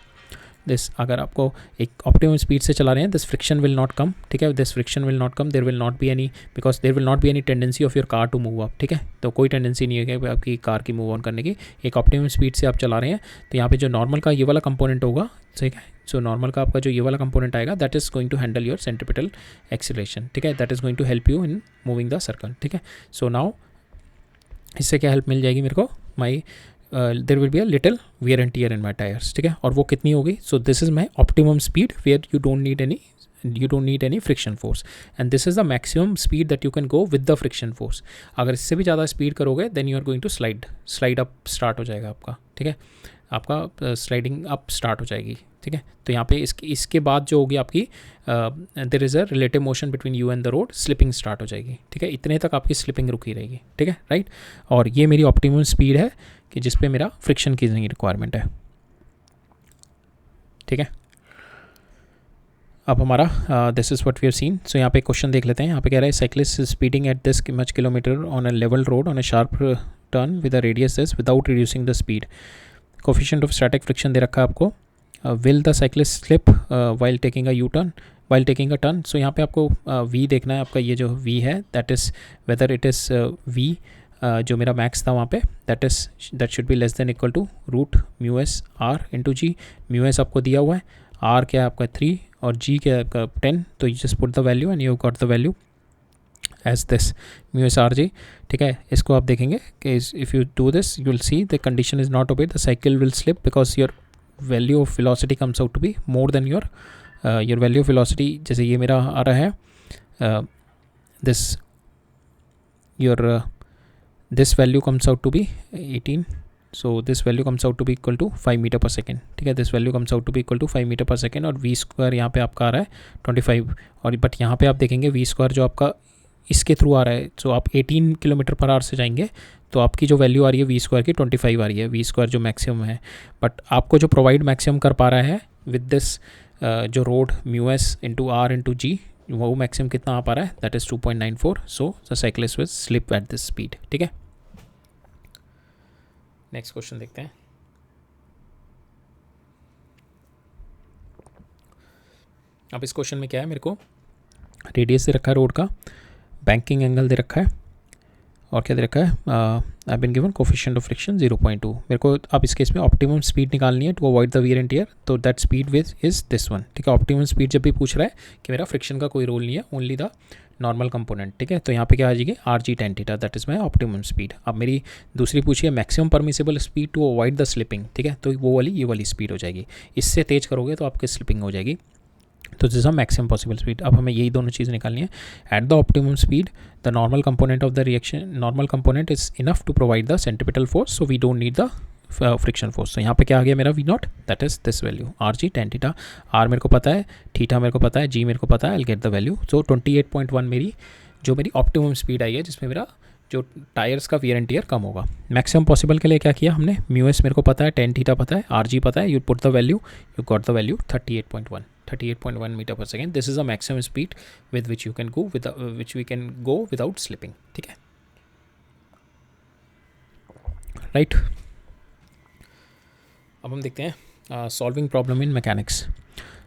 दिस अगर आपको एक ऑप्टिमम स्पीड से चला रहे हैं, this friction will not come, ठीक है, this friction will not come, there will not be any, because there will not be any tendency of your car to move up, ठीक है, तो कोई टेंडेंसी नहीं है आपकी कार की मूव ऑन करने की। एक ऑप्टिमम स्पीड से आप चला रहे हैं तो यहाँ पे जो नॉर्मल का ये वाला कंपोनेंट होगा, ठीक है, सो नॉर्मल का आपका जो ये वाला कंपोनेंट आएगा that is going to handle your centripetal acceleration, ठीक है, that is going to help you in moving the circle, ठीक है। सो नाउ इससे क्या हेल्प मिल जाएगी मेरे को, my there will be a little wear and tear in my tyres, ठीक है, और वो कितनी होगी, so this is my optimum speed where you don't need any friction force, and this is the maximum speed that you can go with the friction force. अगर इससे भी ज़्यादा स्पीड करोगे then you are going to slide up start हो जाएगा आपका, ठीक है, आपका स्लाइडिंग अप स्टार्ट हो जाएगी, ठीक है। तो यहाँ पे इसके बाद जो होगी आपकी there is a relative motion between you and the road, slipping start हो जाएगी, ठीक है, इतने तक आपकी स्लिपिंग रुकी रहेगी, ठीक है, राइट। और ये मेरी ऑप्टिमम स्पीड है कि जिस पे मेरा फ्रिक्शन की रिक्वायरमेंट है, ठीक है। अब हमारा this is what we have seen. So यहाँ पे क्वेश्चन देख लेते हैं। यहाँ पे कह रहा है cyclist speeding at this much kilometre on a level road on a sharp turn with a radius this without reducing the speed, coefficient of static friction दे रखा है आपको, will the cyclist slip while taking a U turn while taking a turn. So यहाँ पे आपको we देखना है, आपका ये जो वी है that is whether it is v जो मेरा मैक्स था वहाँ पे that should be less than equal to root mu S r into g. Mu s आपको दिया हुआ है, आर क्या है आपका 3 और जी क्या है आपका 10, तो you just put the value and you got the value as this mu S R G, ठीक है। इसको आप देखेंगे कि if you do this you will see the condition is not obeyed, the cycle will slip because your value of velocity comes out to be more than your value of velocity. जैसे ये मेरा आ रहा है this your this value comes out to be 18, so this value comes out to be equal to 5 metre पर second, ठीक है, this value comes out to be equal to 5 metre पर सेकेंड, और v स्क्वायर यहाँ पे आपका आ रहा है 25, और बट यहाँ पे आप देखेंगे v स्क्वायर जो आपका इसके थ्रू आ रहा है, सो आप 18 किलोमीटर पर आवर से जाएंगे तो आपकी जो वैल्यू आ रही है वी स्क्वायर की 25 आ रही है, वी स्क्वायर जो मैक्सिमम है, बट आपको जो प्रोवाइड मैक्सिमम कर पा रहा है विद दिस जो road mu S into R into G, वो मैक्सिमम कितना आ पा रहा है that is 2.94, so the cyclist will slip at this speed, ठीक है। नेक्स्ट क्वेश्चन देखते हैं। अब इस क्वेश्चन में क्या है, मेरे को रेडियस दे रखा है रोड का, बैंकिंग एंगल दे रखा है, और क्या दे रखा है, I been given coefficient of friction 0.2। मेरे को अब इस केस में ऑप्टिमम स्पीड निकालनी है to avoid the wear and tear, तो that speed with is this one, ठीक है। ऑप्टिमम स्पीड जब भी पूछ रहा है कि मेरा फ्रिक्शन का कोई रोल नहीं है, ओनली द नॉर्मल कंपोनेंट, ठीक है, तो यहाँ पे क्या आ जाएगी R G ten theta, that is my optimum speed. अब मेरी दूसरी पूछी है maximum permissible speed to avoid the slipping, ठीक है, तो वो वाली ये वाली स्पीड हो जाएगी, इससे तेज करोगे तो आपकी स्लिपिंग हो जाएगी, तो this is a maximum possible speed. अब हमें यही दोनों चीज़ निकालनी है। At the optimum speed the normal component of the reaction, normal component is enough to provide the centripetal force, so we don't need the friction force. तो यहाँ पे क्या आ गया मेरा V naught, that is this value R G ten theta, आर मेरे को पता है, थीटा मेरे को पता है, जी मेरे को पता है, आई गेट द वैल्यू। सो 28.1 मेरी ऑप्टिमम स्पीड आई है, जिसमें मेरा जो टायर्स का वियर एंड टियर कम होगा। मैक्सिमम पॉसिबल के लिए क्या किया हमने, म्यू एस मेरे को पता है, टेन थीटा पता है, आर जी पता है, you put the value, you got the value 38.1 metre पर second. This is a maximum speed with which you can go which we can go without slipping, ठीक है, राइट। अब हम देखते हैं solving problem in mechanics.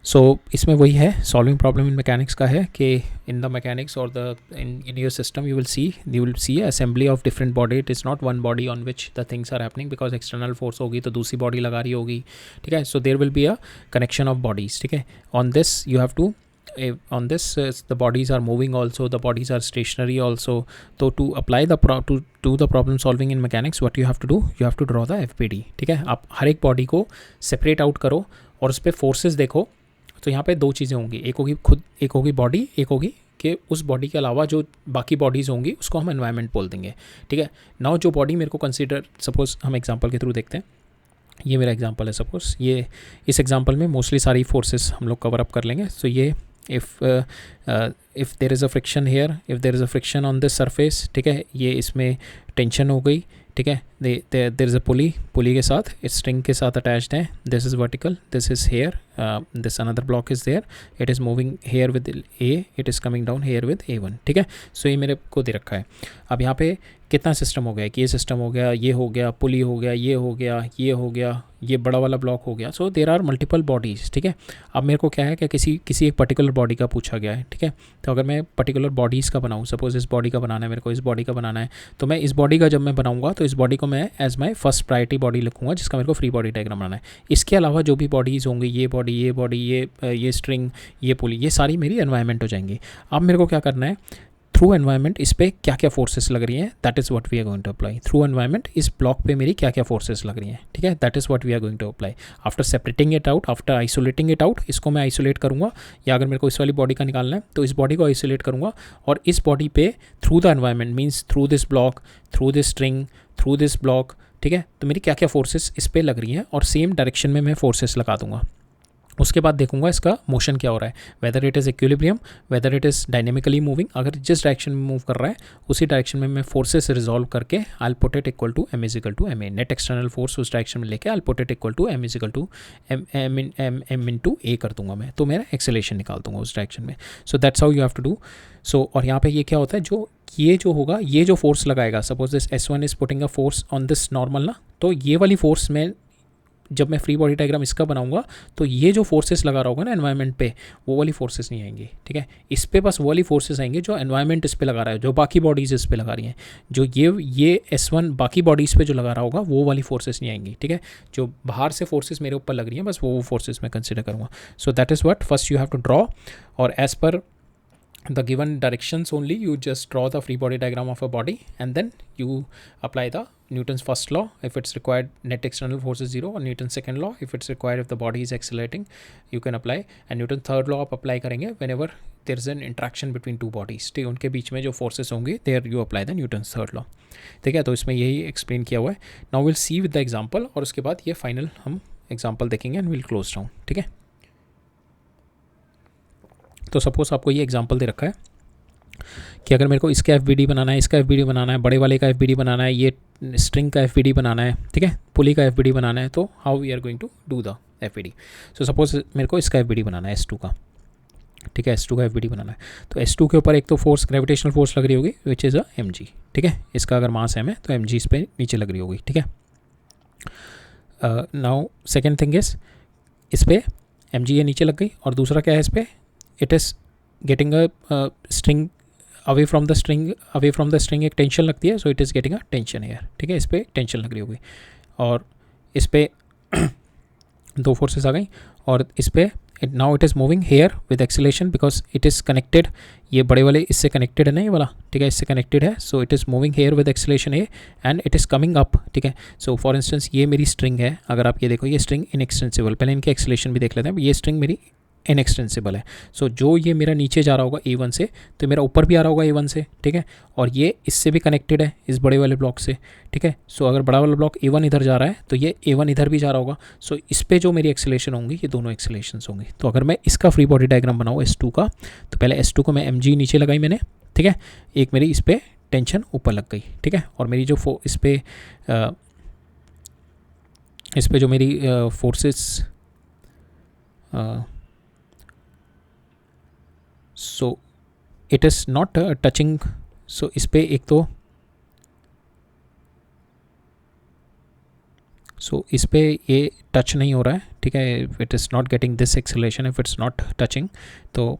So इसमें वही है, सॉल्विंग प्रॉब्लम इन मैकेनिक्स का है कि इन द मैकेनिक्स और the in your system you will see assembly of different body, it is not one body on which the things are happening, because external force होगी तो दूसरी body लगा रही होगी, ठीक है। So there will be a connection of bodies, ठीक है। On this you have to on this the bodies are moving also, the bodies are stationary also, so to apply to do the problem solving in mechanics what you have to do, you have to draw the FPD, ठीक है। आप हर एक body को separate out करो और उस पर forces देखो, तो यहाँ पे दो चीज़ें होंगी, एक होगी खुद, एक होगी बॉडी, एक होगी कि उस बॉडी के अलावा जो बाकी बॉडीज़ होंगी उसको हम एनवायरनमेंट बोल देंगे, ठीक है। नाउ जो बॉडी मेरे को कंसिडर, सपोज हम एग्जांपल के थ्रू देखते हैं, ये मेरा एग्जांपल है, सपोज ये इस एग्जांपल में मोस्टली सारी फोर्सेस हम लोग कवर अप कर लेंगे। सो ये if there is a friction here, if there is a friction on this surface, ठीक है, ये इसमें टेंशन हो गई, ठीक है, there is a pulley के साथ स्ट्रिंग के साथ अटैच्ड है, this is vertical, this is here this another block is there, it is moving here with A, it is coming down here with A1, ठीक है। सो ये मेरे को दे रखा है। अब यहाँ पे कितना सिस्टम हो गया कि ये सिस्टम हो गया, ये हो गया, पुली हो गया, ये हो गया, ये हो गया, ये बड़ा वाला ब्लॉक हो गया। सो देर आर मल्टीपल बॉडीज़, ठीक है। अब मेरे को क्या है कि किसी एक पर्टिकुलर बॉडी का पूछा गया है, ठीक है। तो अगर मैं पर्टिकुलर बॉडीज़ का बनाऊँ, सपोज इस बॉडी का बनाना है मेरे को, इस बॉडी का बनाना है, तो मैं इस बॉडी का जब मैं बनाऊँगा तो इस बॉडी को मैं as my first priority body लिखूँगा, जिसका मेरे को फ्री बॉडी डायग्राम बनाना है। इसके अलावा जो भी बॉडीज़ होंगी, ये बॉडी, ये बॉडी, ये स्ट्रिंग, ये पुली, ये सारी मेरी एनवायरनमेंट हो जाएंगी। अब मेरे को क्या करना है, थ्रू एनवायरनमेंट इस पे क्या क्या फोर्सेस लग रही हैं, that is what we are going to apply. Through environment इस ब्लॉक पे मेरी क्या क्या फोर्सेस लग रही हैं, ठीक है, that is what we are going to apply. After separating it out, after isolating it out, इसको मैं आइसोलेट करूँगा, या अगर मेरे को इस वाली बॉडी का निकालना है तो इस बॉडी को आइसोलेट करूँगा, और इस बॉडी पे through the environment means through this block, through this string, through this block, ठीक है, तो मेरी क्या क्या फोर्सेस इस पर लग रही हैं, और सेम डायरेक्शन में मैं फोर्सेस लगा दूंगा। उसके बाद देखूंगा इसका मोशन क्या हो रहा है, weather it is equilibrium, weather it is dynamically moving. अगर जिस डायरेक्शन में मूव कर रहा है उसी डायरेक्शन में मैं फोर्सेस रिजॉल्व करके I put it equal to M is equal to M A, net external force उस डायरेक्शन में लेके I put it equal to M is equal to M into A कर दूंगा मैं, तो मेरा एक्सेलेरेशन निकाल दूंगा उस डायरेक्शन में। So that's how you have to do. So और यहाँ पे ये क्या होता है, जो ये जो होगा, ये जो फोर्स लगाएगा, suppose this S1 is putting a force on this normal ना, तो ये वाली फोर्स में जब मैं फ्री बॉडी डायग्राम इसका बनाऊंगा तो ये जो फोर्सेस लगा रहा होगा ना एनवायरनमेंट पे, वो वाली फोर्सेस नहीं आएंगी, ठीक है। इस पे बस वो वाली फोर्सेस आएंगे जो एनवायरनमेंट इस पे लगा रहा है, जो बाकी बॉडीज़ इस पे लगा रही हैं। जो ये S1 बाकी बॉडीज़ पे जो लगा रहा होगा वो वाली फोर्सेस नहीं आएंगी, ठीक है। जो बाहर से फोर्सेस मेरे ऊपर लग रही हैं बस वो फोर्सेस मैं कंसिडर करूँगा। So that is what first you have to draw, और as per the given directions only you just draw the free body diagram of a body, and then you apply the Newton's first law. If it's required, net external force is 0, or Newton's second law if it's required, if the body is accelerating, you can apply, and Newton's third law आप apply करेंगे whenever there is an interaction between two bodies, ठीक है, उनके बीच में जो forces होंगे there you apply the Newton's third law, ठीक है। तो इसमें यही explain किया हुआ है। Now we'll see with the example, और उसके बाद ये final हम example देखेंगे and we'll close down, ठीक है। तो सपोज आपको ये एग्जांपल दे रखा है कि अगर मेरे को इसका FBD बनाना है, इसका FBD बनाना है, बड़े वाले का FBD बनाना है, ये स्ट्रिंग का FBD बनाना है, ठीक है, पुली का FBD बनाना है, तो how we are going to do the FBD। So suppose मेरे को इसका FBD बनाना है S2 का, ठीक है, S2 का FBD बनाना है। तो S2 के ऊपर एक तो फोर्स, ग्रेविटेशनल फोर्स लग रही होगी विच इज़ अ mg, ठीक है। इसका अगर मास m है तो mg इस पर नीचे लग रही होगी, ठीक है। नाउ सेकेंड थिंग इज, इस पर mg ये नीचे लग गई, और दूसरा क्या है इस पर, it is getting a string away from the string एक टेंशन लगती है, so it is getting a tension here, ठीक है। इस पर टेंशन लग रही होगी, और इस पर दो फोर्सेस आ गई, और इस पर now it is moving here with acceleration because it is connected, ये बड़े वाले इससे कनेक्टेड है ना, ये वाला, ठीक है, इससे कनेक्टेड है, so it is moving here with acceleration A and it is coming up, ठीक है। so for instance ये मेरी स्ट्रिंग है, अगर आप ये देखो ये स्ट्रिंग इनएक्सटेंसिबल, पहले इनके एक्सेलेरेशन भी देख लेते हैं। ये स्ट्रिंग मेरी इनएक्सटेंसिबल है, सो जो ये मेरा नीचे जा रहा होगा A1 से, तो मेरा ऊपर भी आ रहा होगा A1 से, ठीक है, और ये इससे भी कनेक्टेड है इस बड़े वाले ब्लॉक से, ठीक है। सो अगर बड़ा वाला ब्लॉक A1 इधर जा रहा है तो ये A1 इधर भी जा रहा होगा, सो इस पर जो मेरी एक्सेलेरेशन होंगी ये दोनों एक्सेलेरेशंस होंगी। तो अगर मैं इसका फ्री बॉडी डायग्राम बनाऊँ S2 का, तो पहले S2 को मैं mg नीचे लगाई मैंने, ठीक है, एक मेरी इस पर टेंशन ऊपर लग गई, ठीक है, और मेरी जो इस पर जो मेरी forces, so it is not touching, so इस पर एक तो इस पर ये टच नहीं हो रहा है, ठीक है, it is not getting this acceleration if it's not touching, तो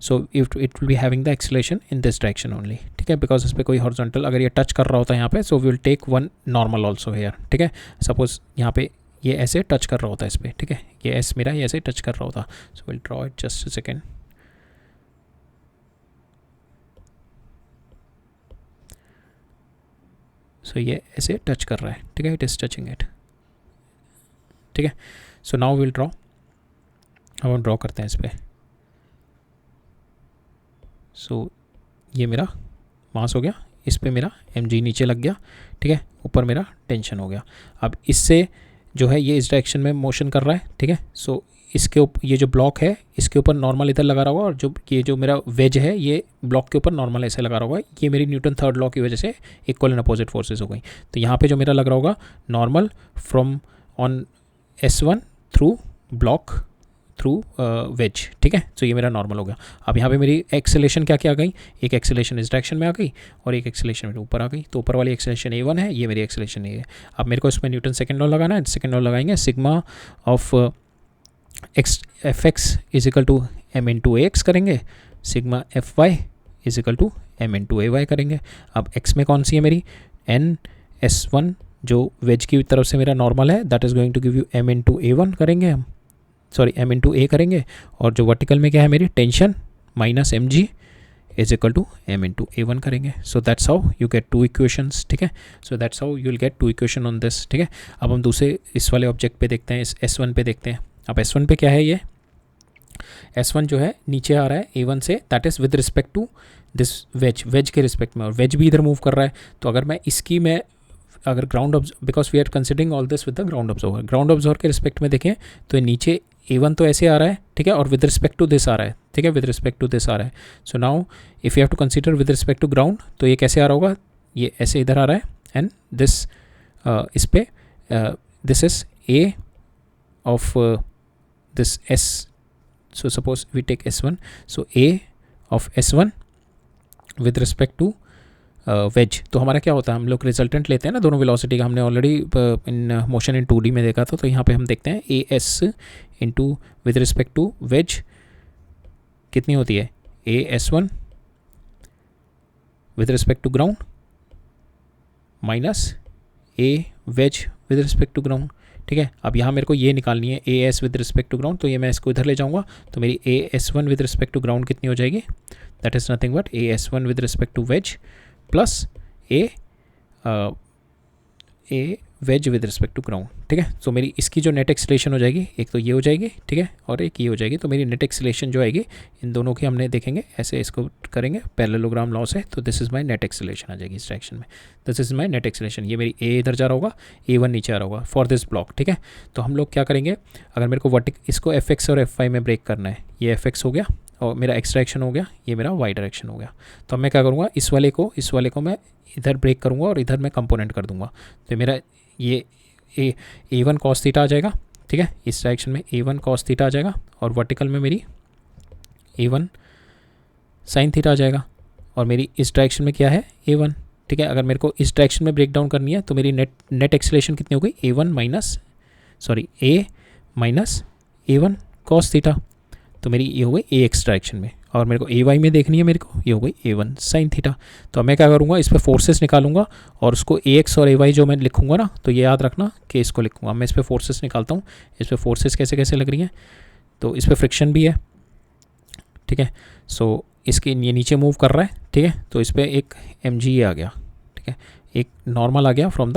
so it will be having the acceleration in this direction only, ठीक है, बिकॉज इस पर कोई हॉरिजॉन्टल अगर ये टच कर रहा होता है यहाँ पे, so we will take one normal also here, ठीक है। सपोज यहाँ पे ये ऐसे टच कर रहा होता है इस पर, ठीक है, ये एस मेरा ये ऐसे टच कर रहा होता, so will draw it just a second. So ये ऐसे टच कर रहा है, ठीक है, इट इज़ टचिंग इट, ठीक है। सो नाउ विल ड्रॉ, अब हम ड्रॉ करते हैं इस पर। सो ये मेरा मास हो गया, इस पर मेरा mg नीचे लग गया, ठीक है, ऊपर मेरा टेंशन हो गया। अब इससे जो है ये इस डायरेक्शन में मोशन कर रहा है, ठीक है। सो इसके ऊपर ये जो ब्लॉक है इसके ऊपर नॉर्मल इधर लगा रहा होगा, और जो ये जो मेरा वेज है ये ब्लॉक के ऊपर नॉर्मल ऐसे लगा रहा होगा। ये मेरी न्यूटन थर्ड लॉ की वजह से इक्वल एंड अपोजिट फोर्सेस हो गई। तो यहाँ पे जो मेरा लग रहा होगा normal from on S1 through block through wedge, ठीक है। तो ये मेरा नॉर्मल हो गया। अब यहाँ पे मेरी एक्सेलेरेशन क्या क्या आ गई, एक एक्सेलेरेशन इस डायरेक्शन में आ गई और एक एक्सेलेरेशन मेरे ऊपर आ गई। तो ऊपर वाली एक्सेलेरेशन A1 है, ये मेरी एक्सेलेरेशन A है। अब मेरे को इसमें न्यूटन सेकेंड लॉ लगाना है। सेकेंड लॉ लगाएंगे, sigma of F X is equal to M into X करेंगे, sigma F Y is equal to M into A Y करेंगे। अब एक्स में कौन सी है मेरी, एन एस वन जो वेज की तरफ से मेरा नॉर्मल है, that is going to give you M into A one करेंगे हम, sorry M into A करेंगे। और जो वर्टिकल में क्या है मेरी, tension minus M G is equal to M into A one करेंगे। So that's how you get two equations, ठीक है। So that's how you will get two equation on this, ठीक है। अब हम दूसरे इस वाले ऑब्जेक्ट पे देखते हैं, इस S1 पे देखते हैं। अब S1 पे क्या है, ये S1 जो है नीचे आ रहा है A1 से, that is with respect to this wedge के रिस्पेक्ट में, और वेज भी इधर मूव कर रहा है। तो अगर मैं इसकी मैं अगर ground because we are considering all this with the ground observer के रिस्पेक्ट में देखें तो नीचे A1 तो ऐसे आ रहा है, ठीक है, और विद रिस्पेक्ट टू दिस आ रहा है, ठीक है, विद रिस्पेक्ट टू दिस आ रहा है। So now if you have to consider with respect to ground, तो ये कैसे आ रहा होगा, ये ऐसे इधर आ रहा है, एंड दिस इस पे this is A of this S, so suppose we take S1, so A of S1 with respect to wedge. तो हमारा क्या होता है, हम लोग रिजल्टेंट लेते हैं ना दोनों वेलोसिटी का, हमने already in motion in 2D में देखा था। तो यहाँ पे हम देखते हैं A S into with respect to wedge कितनी होती है, AS1 with respect to ground minus A wedge with respect to ground, ठीक है। अब यहाँ मेरे को ये निकालनी है AS with respect to ground, तो ये मैं इसको इधर ले जाऊँगा, तो मेरी AS1 with respect to ground कितनी हो जाएगी, that is nothing but AS1 with respect to wedge plus A wedge with respect to ground, ठीक है। तो मेरी इसकी जो नेट एक्सेलेरेशन हो जाएगी, एक तो ये हो जाएगी, ठीक है, और एक ये हो जाएगी। तो मेरी नेट एक्सेलेरेशन जो आएगी, इन दोनों की हमने देखेंगे, ऐसे इसको करेंगे पैरेललोग्राम लॉ से, तो this is my net acceleration आ जाएगी इस डायरेक्शन में, this is my net acceleration. ये मेरी A इधर जा रहा होगा, A1 नीचे आ रहा होगा फॉर दिस ब्लॉक, ठीक है। तो हम लोग क्या करेंगे, अगर मेरे को इसको FX और FY में ब्रेक करना है, ये FX हो गया और मेरा X डायरेक्शन हो गया, ये मेरा Y डायरेक्शन हो गया। तो मैं क्या करूँगा, इस वाले को मैं इधर ब्रेक करूँगा और इधर मैं कंपोनेंट कर दूँगा। तो मेरा ये A1 cos थीटा आ जाएगा, ठीक है, इस डायरेक्शन में A1 cos थीटा आ जाएगा, और वर्टिकल में मेरी A1 sin थीटा आ जाएगा, और मेरी इस डायरेक्शन में क्या है A1, ठीक है। अगर मेरे को इस डायरेक्शन में ब्रेक डाउन करनी है, तो मेरी नेट एक्सेलेरेशन कितनी हो गई, A minus A1 cos theta, तो मेरी ये हो गई AX डायरेक्शन में, और मेरे को AY में देखनी है, मेरे को ये हो गई A1 sin थीटा। तो मैं क्या करूँगा, इस पर फोर्सेस निकालूंगा, और उसको AX और AY जो मैं लिखूंगा ना, तो ये याद रखना कि इसको लिखूंगा। मैं इस पर फोर्सेस निकालता हूँ, इस पर फोर्सेस कैसे कैसे लग रही हैं, तो इस पर फ्रिक्शन भी है, ठीक है। सो इसके ये नीचे मूव कर रहा है, ठीक है, तो इस पर एक mg आ गया, ठीक है, एक नॉर्मल आ गया फ्रॉम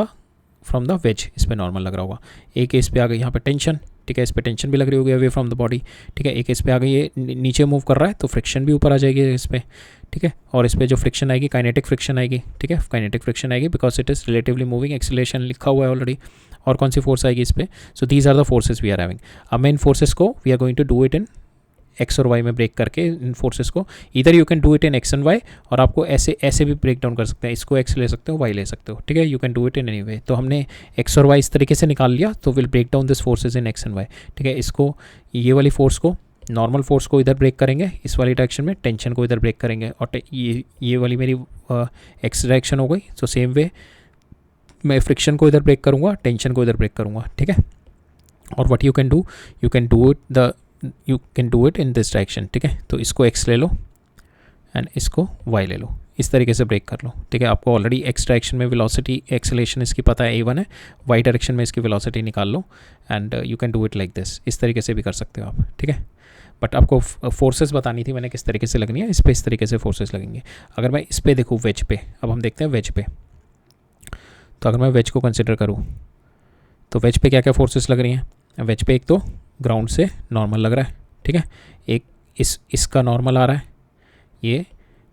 द वेज, इस पर नॉर्मल लग रहा होगा। एक इस पर आ गई यहाँ पे टेंशन, ठीक है, इस पे टेंशन भी लग रही होगी अवे फ्रॉम द बॉडी, ठीक है। एक इस पे आ गई, ये नीचे मूव कर रहा है, तो फ्रिक्शन भी ऊपर आ जाएगी इस पे, ठीक है। और इस पे जो फ्रिक्शन आएगी, काइनेटिक फ्रिक्शन आएगी, ठीक है, काइनेटिक फ्रिक्शन आएगी because it is relatively moving, acceleration लिखा हुआ है ऑलरेडी। और कौन सी फोर्स आएगी इस पे, so these are the forces we are having. अब मैं इन फोर्सेस को we are going to do it in X और वाई में ब्रेक करके इन फोर्सेस को, इधर you can do it in X and Y, और आपको ऐसे भी ब्रेक डाउन कर सकते हैं, इसको एक्स ले सकते हो, वाई ले सकते हो, ठीक है। You can do it in any way. तो हमने एक्स और वाई इस तरीके से निकाल लिया, तो will break down this forces in X and Y, ठीक है। इसको ये वाली फोर्स को, नॉर्मल फोर्स को इधर ब्रेक करेंगे इस वाली डायरेक्शन में, टेंशन को इधर ब्रेक करेंगे, और ये वाली मेरी एक्स डायरेक्शन हो गई। सो सेम वे मैं फ्रिक्शन को इधर ब्रेक करूँगा, टेंशन को इधर ब्रेक करूँगा, ठीक है। और what you can do it in this direction, ठीक है। तो इसको x ले लो एंड इसको y ले लो, इस तरीके से ब्रेक कर लो, ठीक है। आपको ऑलरेडी x डायरेक्शन में वेलोसिटी एक्सेलेरेशन इसकी पता है A1 है, y डायरेक्शन में इसकी वेलोसिटी निकाल लो, and you can do it like this, इस तरीके से भी कर सकते हो आप, ठीक है। बट आपको फोर्सेस बतानी थी मैंने किस तरीके से लगनी है, इस पर इस तरीके से फोर्सेस लगेंगे। अगर मैं इस पर देखूँ वेज पे, अब हम देखते हैं वेज पे, तो अगर मैं वेज को कंसिडर करूँ तो वेज पे क्या क्या फोर्सेस लग रही हैं। वेज पे एक तो ग्राउंड से नॉर्मल लग रहा है, ठीक है, एक इसका नॉर्मल आ रहा है, ये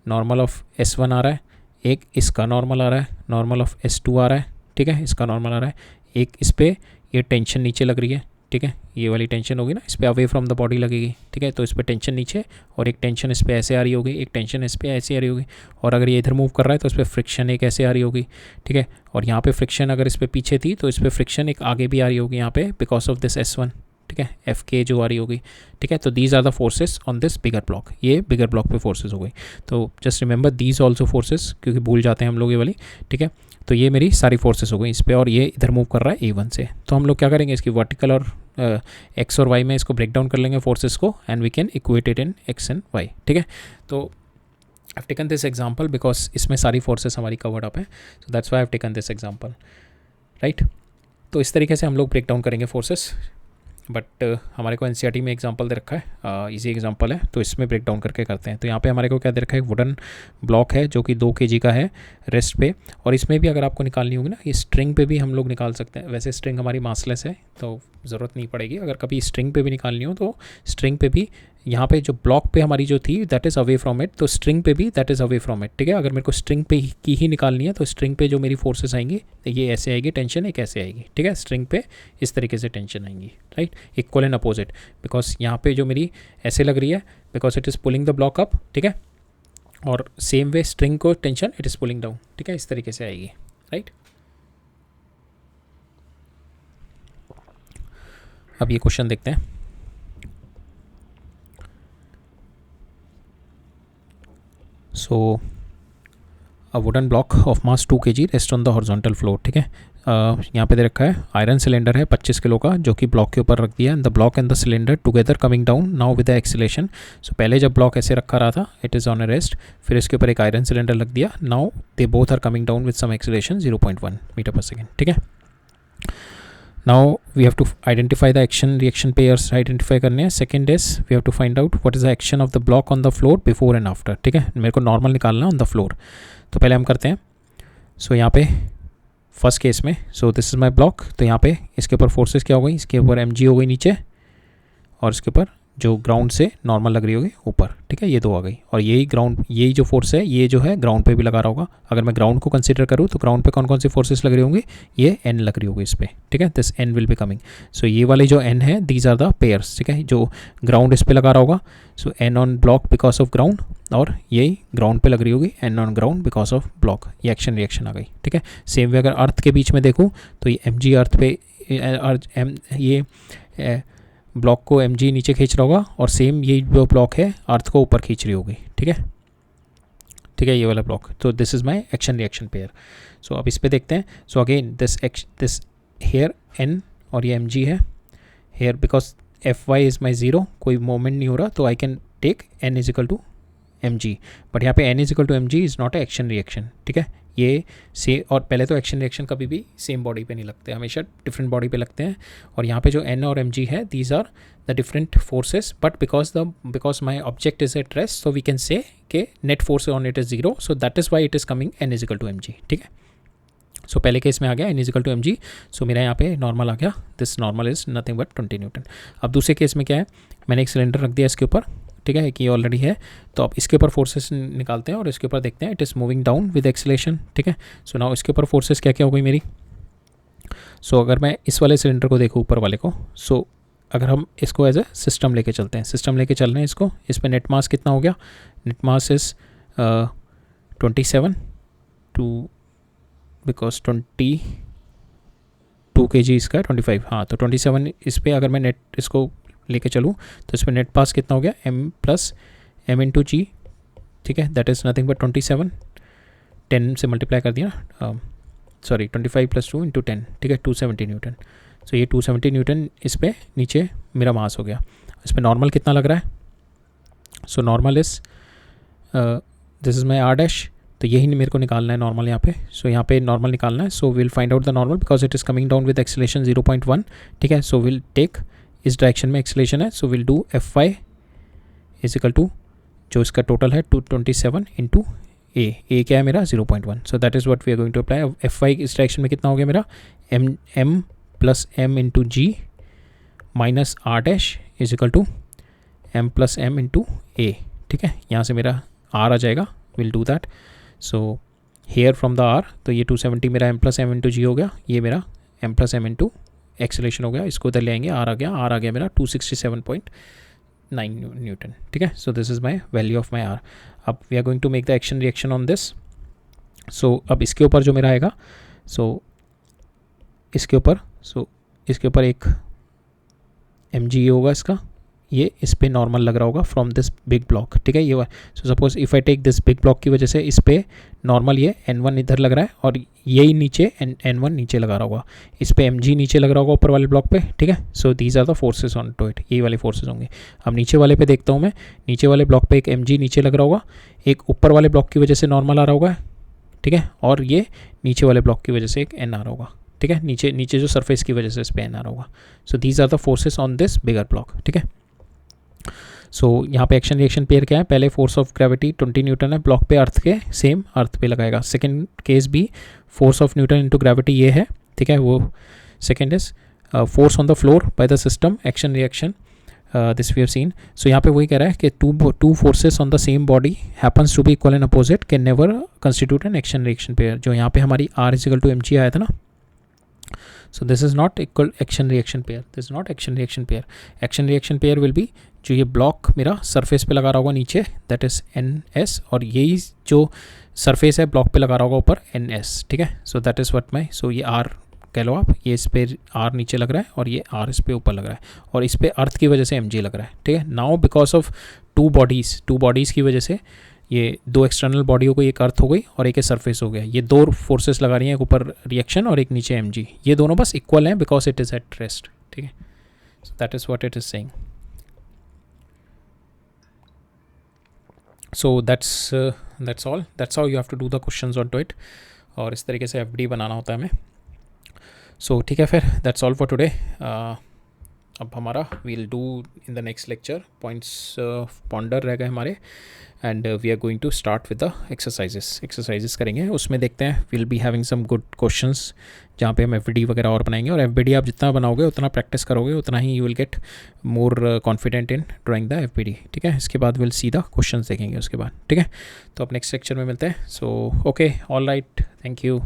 नॉर्मल ऑफ S1 आ रहा है, एक इसका नॉर्मल आ रहा है, नॉर्मल ऑफ S2 आ रहा है, ठीक है, इसका नॉर्मल आ रहा है, एक इस पर ये टेंशन नीचे लग रही है, ठीक है, ये वाली टेंशन होगी ना, इस पर अवे फ्रॉम द बॉडी लगेगी, ठीक है। तो इस पर टेंशन नीचे, और एक टेंशन इस पर ऐसे आ रही होगी, एक टेंशन इस पर ऐसे आ रही होगी, और अगर ये इधर मूव कर रहा है तो इस पर फ्रिक्शन एक ऐसे आ रही होगी, ठीक है। और यहाँ पे फ्रिक्शन अगर इस पर पीछे थी तो इस पर फ्रिक्शन एक आगे भी आ रही होगी यहाँ पे बिकॉज ऑफ दिस S1, ठीक है, एफ के जो आ रही होगी, ठीक है। तो these are the forces on this bigger block, ये बिगर ब्लॉक पे फोर्सेस हो गई। तो just remember these also forces, क्योंकि भूल जाते हैं हम लोग ये वाली, ठीक है। तो ये मेरी सारी फोर्सेस हो गई इस पर, और ये इधर मूव कर रहा है A1 से। तो हम लोग क्या करेंगे, इसकी वर्टिकल और एक्स और वाई में इसको ब्रेक डाउन कर लेंगे फोर्सेस को, and we can equate it in X and Y, ठीक है। तो I've taken this example because इसमें सारी फोर्सेस हमारी कवर्ड अप है, so that's why I've taken this example, right? तो इस तरीके से हम लोग ब्रेक डाउन करेंगे फोर्सेस, बट हमारे को एनसीईआरटी में एग्जांपल दे रखा है, इजी एग्जांपल है, तो इसमें ब्रेक डाउन करके करते हैं। तो यहाँ पे हमारे को क्या दे रखा है, वुडन ब्लॉक है जो कि 2 kg का है रेस्ट पे, और इसमें भी अगर आपको निकालनी होगी ना, ये स्ट्रिंग पे भी हम लोग निकाल सकते हैं। वैसे स्ट्रिंग हमारी मासलेस है तो ज़रूरत नहीं पड़ेगी, अगर कभी स्ट्रिंग पे भी निकालनी हो तो स्ट्रिंग पे भी, यहाँ पे जो ब्लॉक पे हमारी जो थी that is away from it, तो स्ट्रिंग पे भी that is away from it, ठीक है। अगर मेरे को स्ट्रिंग पे की ही निकालनी है तो स्ट्रिंग पे जो मेरी फोर्सेस आएंगी, तो ये ऐसे आएगी टेंशन, एक ऐसे आएगी, ठीक है। स्ट्रिंग पे इस तरीके से टेंशन आएंगी, right, equal and opposite, because यहाँ पे जो मेरी ऐसे लग रही है because it is pulling the block up, ठीक है, और सेम वे स्ट्रिंग को tension it is pulling down, ठीक है, इस तरीके से आएगी, राइट। अब ये क्वेश्चन देखते हैं। So a wooden block of mass 2 kg rest on the horizontal floor, ठीक है। यहाँ पे दे रखा है आयरन सिलेंडर है 25 किलो का, जो कि ब्लॉक के ऊपर रख दिया, and the block and the cylinder together coming down now with the acceleration. So पहले जब ब्लॉक ऐसे रखा रहा था, it is on a rest, फिर इसके ऊपर एक आयरन सिलेंडर लग दिया, now they both are coming down with some acceleration 0.1 metre पर सेकेंड, ठीक है। Now we have to identify the action reaction pairs identify करने हैं। Second is we have to find out what is the action of the block on the floor before and after, ठीक है। मेरे को normal निकालना on the floor, तो पहले हम करते हैं। सो यहाँ पे फर्स्ट केस में, सो दिस इज़ माई ब्लॉक, तो यहाँ पे इसके ऊपर फोर्सेस क्या हो गई, इसके ऊपर mg हो गई नीचे, और इसके ऊपर जो ग्राउंड से नॉर्मल लग रही होगी ऊपर, ठीक है, ये 2 आ गई, और यही ग्राउंड, यही जो फोर्स है ये जो है ग्राउंड पे भी लगा रहा होगा। अगर मैं ग्राउंड को कंसीडर करूँ तो ग्राउंड पे कौन कौन सी फोर्सेस लग रही होंगी, ये n लग रही होगी इस पर, ठीक है, this n will be coming. So ये वाले जो n है दीज आर द पेयर्स, ठीक है, जो ग्राउंड इस पर लगा रहा होगा, सो n on block because of ground, और यही ग्राउंड पे लग रही होगी n on ground because of block, ये एक्शन रिएक्शन आ गई, ठीक है। सेम वे अगर अर्थ के बीच में देखूँ तो ये mg अर्थ पे ये ब्लॉक को mg नीचे खींच रहा होगा, और सेम ये जो ब्लॉक है अर्थ को ऊपर खींच रही होगी, ठीक है, ठीक है, ये वाला ब्लॉक। तो this is my action reaction pair. So अब इस पे देखते हैं। So again this here n और ये mg है, here because fy is my 0, कोई मोमेंट नहीं हो रहा, तो I can take n is equal to mg, but यहाँ पे n is equal to mg is not a action reaction, ठीक है। ये से, और पहले तो एक्शन रिएक्शन कभी भी सेम बॉडी पे नहीं लगते, हमेशा डिफरेंट बॉडी पे लगते हैं, और यहाँ पे जो n और mg है these are the different forces, but because my object is at rest, so we can say कि net force on it is 0, so that is why it is coming n is equal to mg, ठीक है। सो पहले case में आ गया n is equal to mg, so मेरा यहाँ पे नॉर्मल आ गया, this normal is nothing but 20 newton. अब दूसरे केस में क्या है, मैंने एक सिलेंडर रख दिया इसके ऊपर, ठीक है, कि ऑलरेडी है, तो अब इसके ऊपर फोर्सेस निकालते हैं और इसके ऊपर देखते हैं, it is moving down with acceleration, ठीक है। सो नाउ इसके ऊपर फोर्सेस क्या क्या हो गई मेरी। सो अगर मैं इस वाले सिलेंडर को देखूँ ऊपर वाले को, सो अगर हम इसको एज ए सिस्टम लेके चलते हैं, सिस्टम लेके चल रहे हैं इसको, इस पर नेट मास कितना हो गया, net mass is 27 two because 22 kg इसका 25, हाँ, तो 27 इस पर अगर मैं नेट इसको लेके चलूँ तो इस पर नेट पास कितना हो गया, m plus m into g, ठीक है, दैट इज़ नथिंग बट 27, 10 से मल्टीप्लाई कर दिया, सॉरी 25 प्लस 2 इंटू 10, ठीक है, 270 न्यूटन। सो ये 270 न्यूटन इस पर नीचे मेरा मास हो गया। इस पर नॉर्मल कितना लग रहा है, so normal is this is my r dash, तो यही मेरे को निकालना है नॉर्मल यहाँ पे। सो यहाँ पे नॉर्मल निकालना है, so will find out the normal because it is coming down with acceleration 0.1, ठीक है। सो विल टेक, इस डायरेक्शन में एक्सीलरेशन है, so will do fy is equal to जो इसका टोटल है 227 इंटू ए क्या है मेरा 0.1, so that is what we are going to apply. अब fy इस डायरेक्शन में कितना हो गया मेरा, m plus m into G minus r dash is equal to m plus m into A, ठीक है, यहाँ से मेरा r आ जाएगा, will do that. So here from the r, तो ये 270 मेरा m plus m into G हो गया, ये मेरा m plus m into acceleration हो गया, इसको उधर ले आएंगे, r आ गया मेरा 267.9 न्यूटन, ठीक है। So this is my value of my r। अब we are going to make the action reaction on this. So अब इसके ऊपर जो मेरा आएगा, सो इसके ऊपर एक एम जी होगा इसका, ये इस पे नॉर्मल लग रहा होगा फ्रॉम दिस बिग ब्लॉक, ठीक है। ये so suppose if I take this big block की वजह से इस पे नॉर्मल ये N1 इधर लग रहा है और यही नीचे N1 नीचे लगा रहा होगा, इस पे mg नीचे लग रहा होगा ऊपर वाले ब्लॉक पे, ठीक है। So these are the forces on to it, यही वाले फोर्सेस होंगे। अब नीचे वाले पे देखता हूँ मैं, नीचे वाले ब्लॉक पे एक mg नीचे लग रहा होगा, एक ऊपर वाले ब्लॉक की वजह से नॉर्मल आ रहा होगा, ठीक है, और ये नीचे वाले ब्लॉक की वजह से एक n आ रहा होगा, ठीक है, नीचे नीचे जो सरफेस की वजह से इस पे n आ रहा होगा। So these are the forces on this bigger block, ठीक है। सो यहाँ पे एक्शन रिएक्शन पेयर क्या है, पहले फोर्स ऑफ ग्रेविटी 20 न्यूटन है, ब्लॉक पे अर्थ के सेम अर्थ पे लगाएगा। सेकंड केस भी force of newton into gravity ये है, ठीक है, वो second is force on the floor by the system, action reaction this we have seen. So यहाँ पे वही कह रहा है कि two forces on the same body happens to be equal and opposite can never constitute an action reaction pair. जो यहाँ पे हमारी R is equal to mg आया था ना, so this is not equal action reaction pair, this is not action reaction pair. Action reaction pair will be जो ये block मेरा सरफेस पे लगा रहा होगा नीचे, दैट इज NS, और यही जो सरफेस है ब्लॉक पे लगा रहा होगा ऊपर NS, ठीक है। So that is what my, so ये R कह लो आप, ये इस पे R नीचे लग रहा है और ये R इस पे ऊपर लग रहा है, और इस पे अर्थ की वजह से mg लग रहा है, ठीक है। Now because of to bodies की वजह से ये दो एक्सटर्नल बॉडियों को, एक अर्थ हो गई और एक सरफेस हो गया, ये दो फोर्सेस लगा रही हैं, एक ऊपर रिएक्शन और एक नीचे mg, ये दोनों बस इक्वल हैं because it is at rest, ठीक है। So that is what it is saying. So that's all, that's how you have to do the questions on to it, और इस तरीके से FD बनाना होता है हमें। सो ठीक है, फिर दैट्स ऑल फॉर टुडे। अब हमारा we'll do in the next lecture points ponder रह गए हमारे, and we are going to start with the exercises करेंगे। उसमें देखते हैं, we'll be having some good questions जहाँ पे हम FBD वगैरह और बनाएंगे, और FBD आप जितना बनाओगे उतना प्रैक्टिस करोगे उतना ही you will get more confident in drawing the FBD, ठीक है। इसके बाद विल सीधा क्वेश्चंस देखेंगे उसके बाद, ठीक है। तो अब नेक्स्ट लेक्चर में मिलते हैं। So okay, all right, thank you.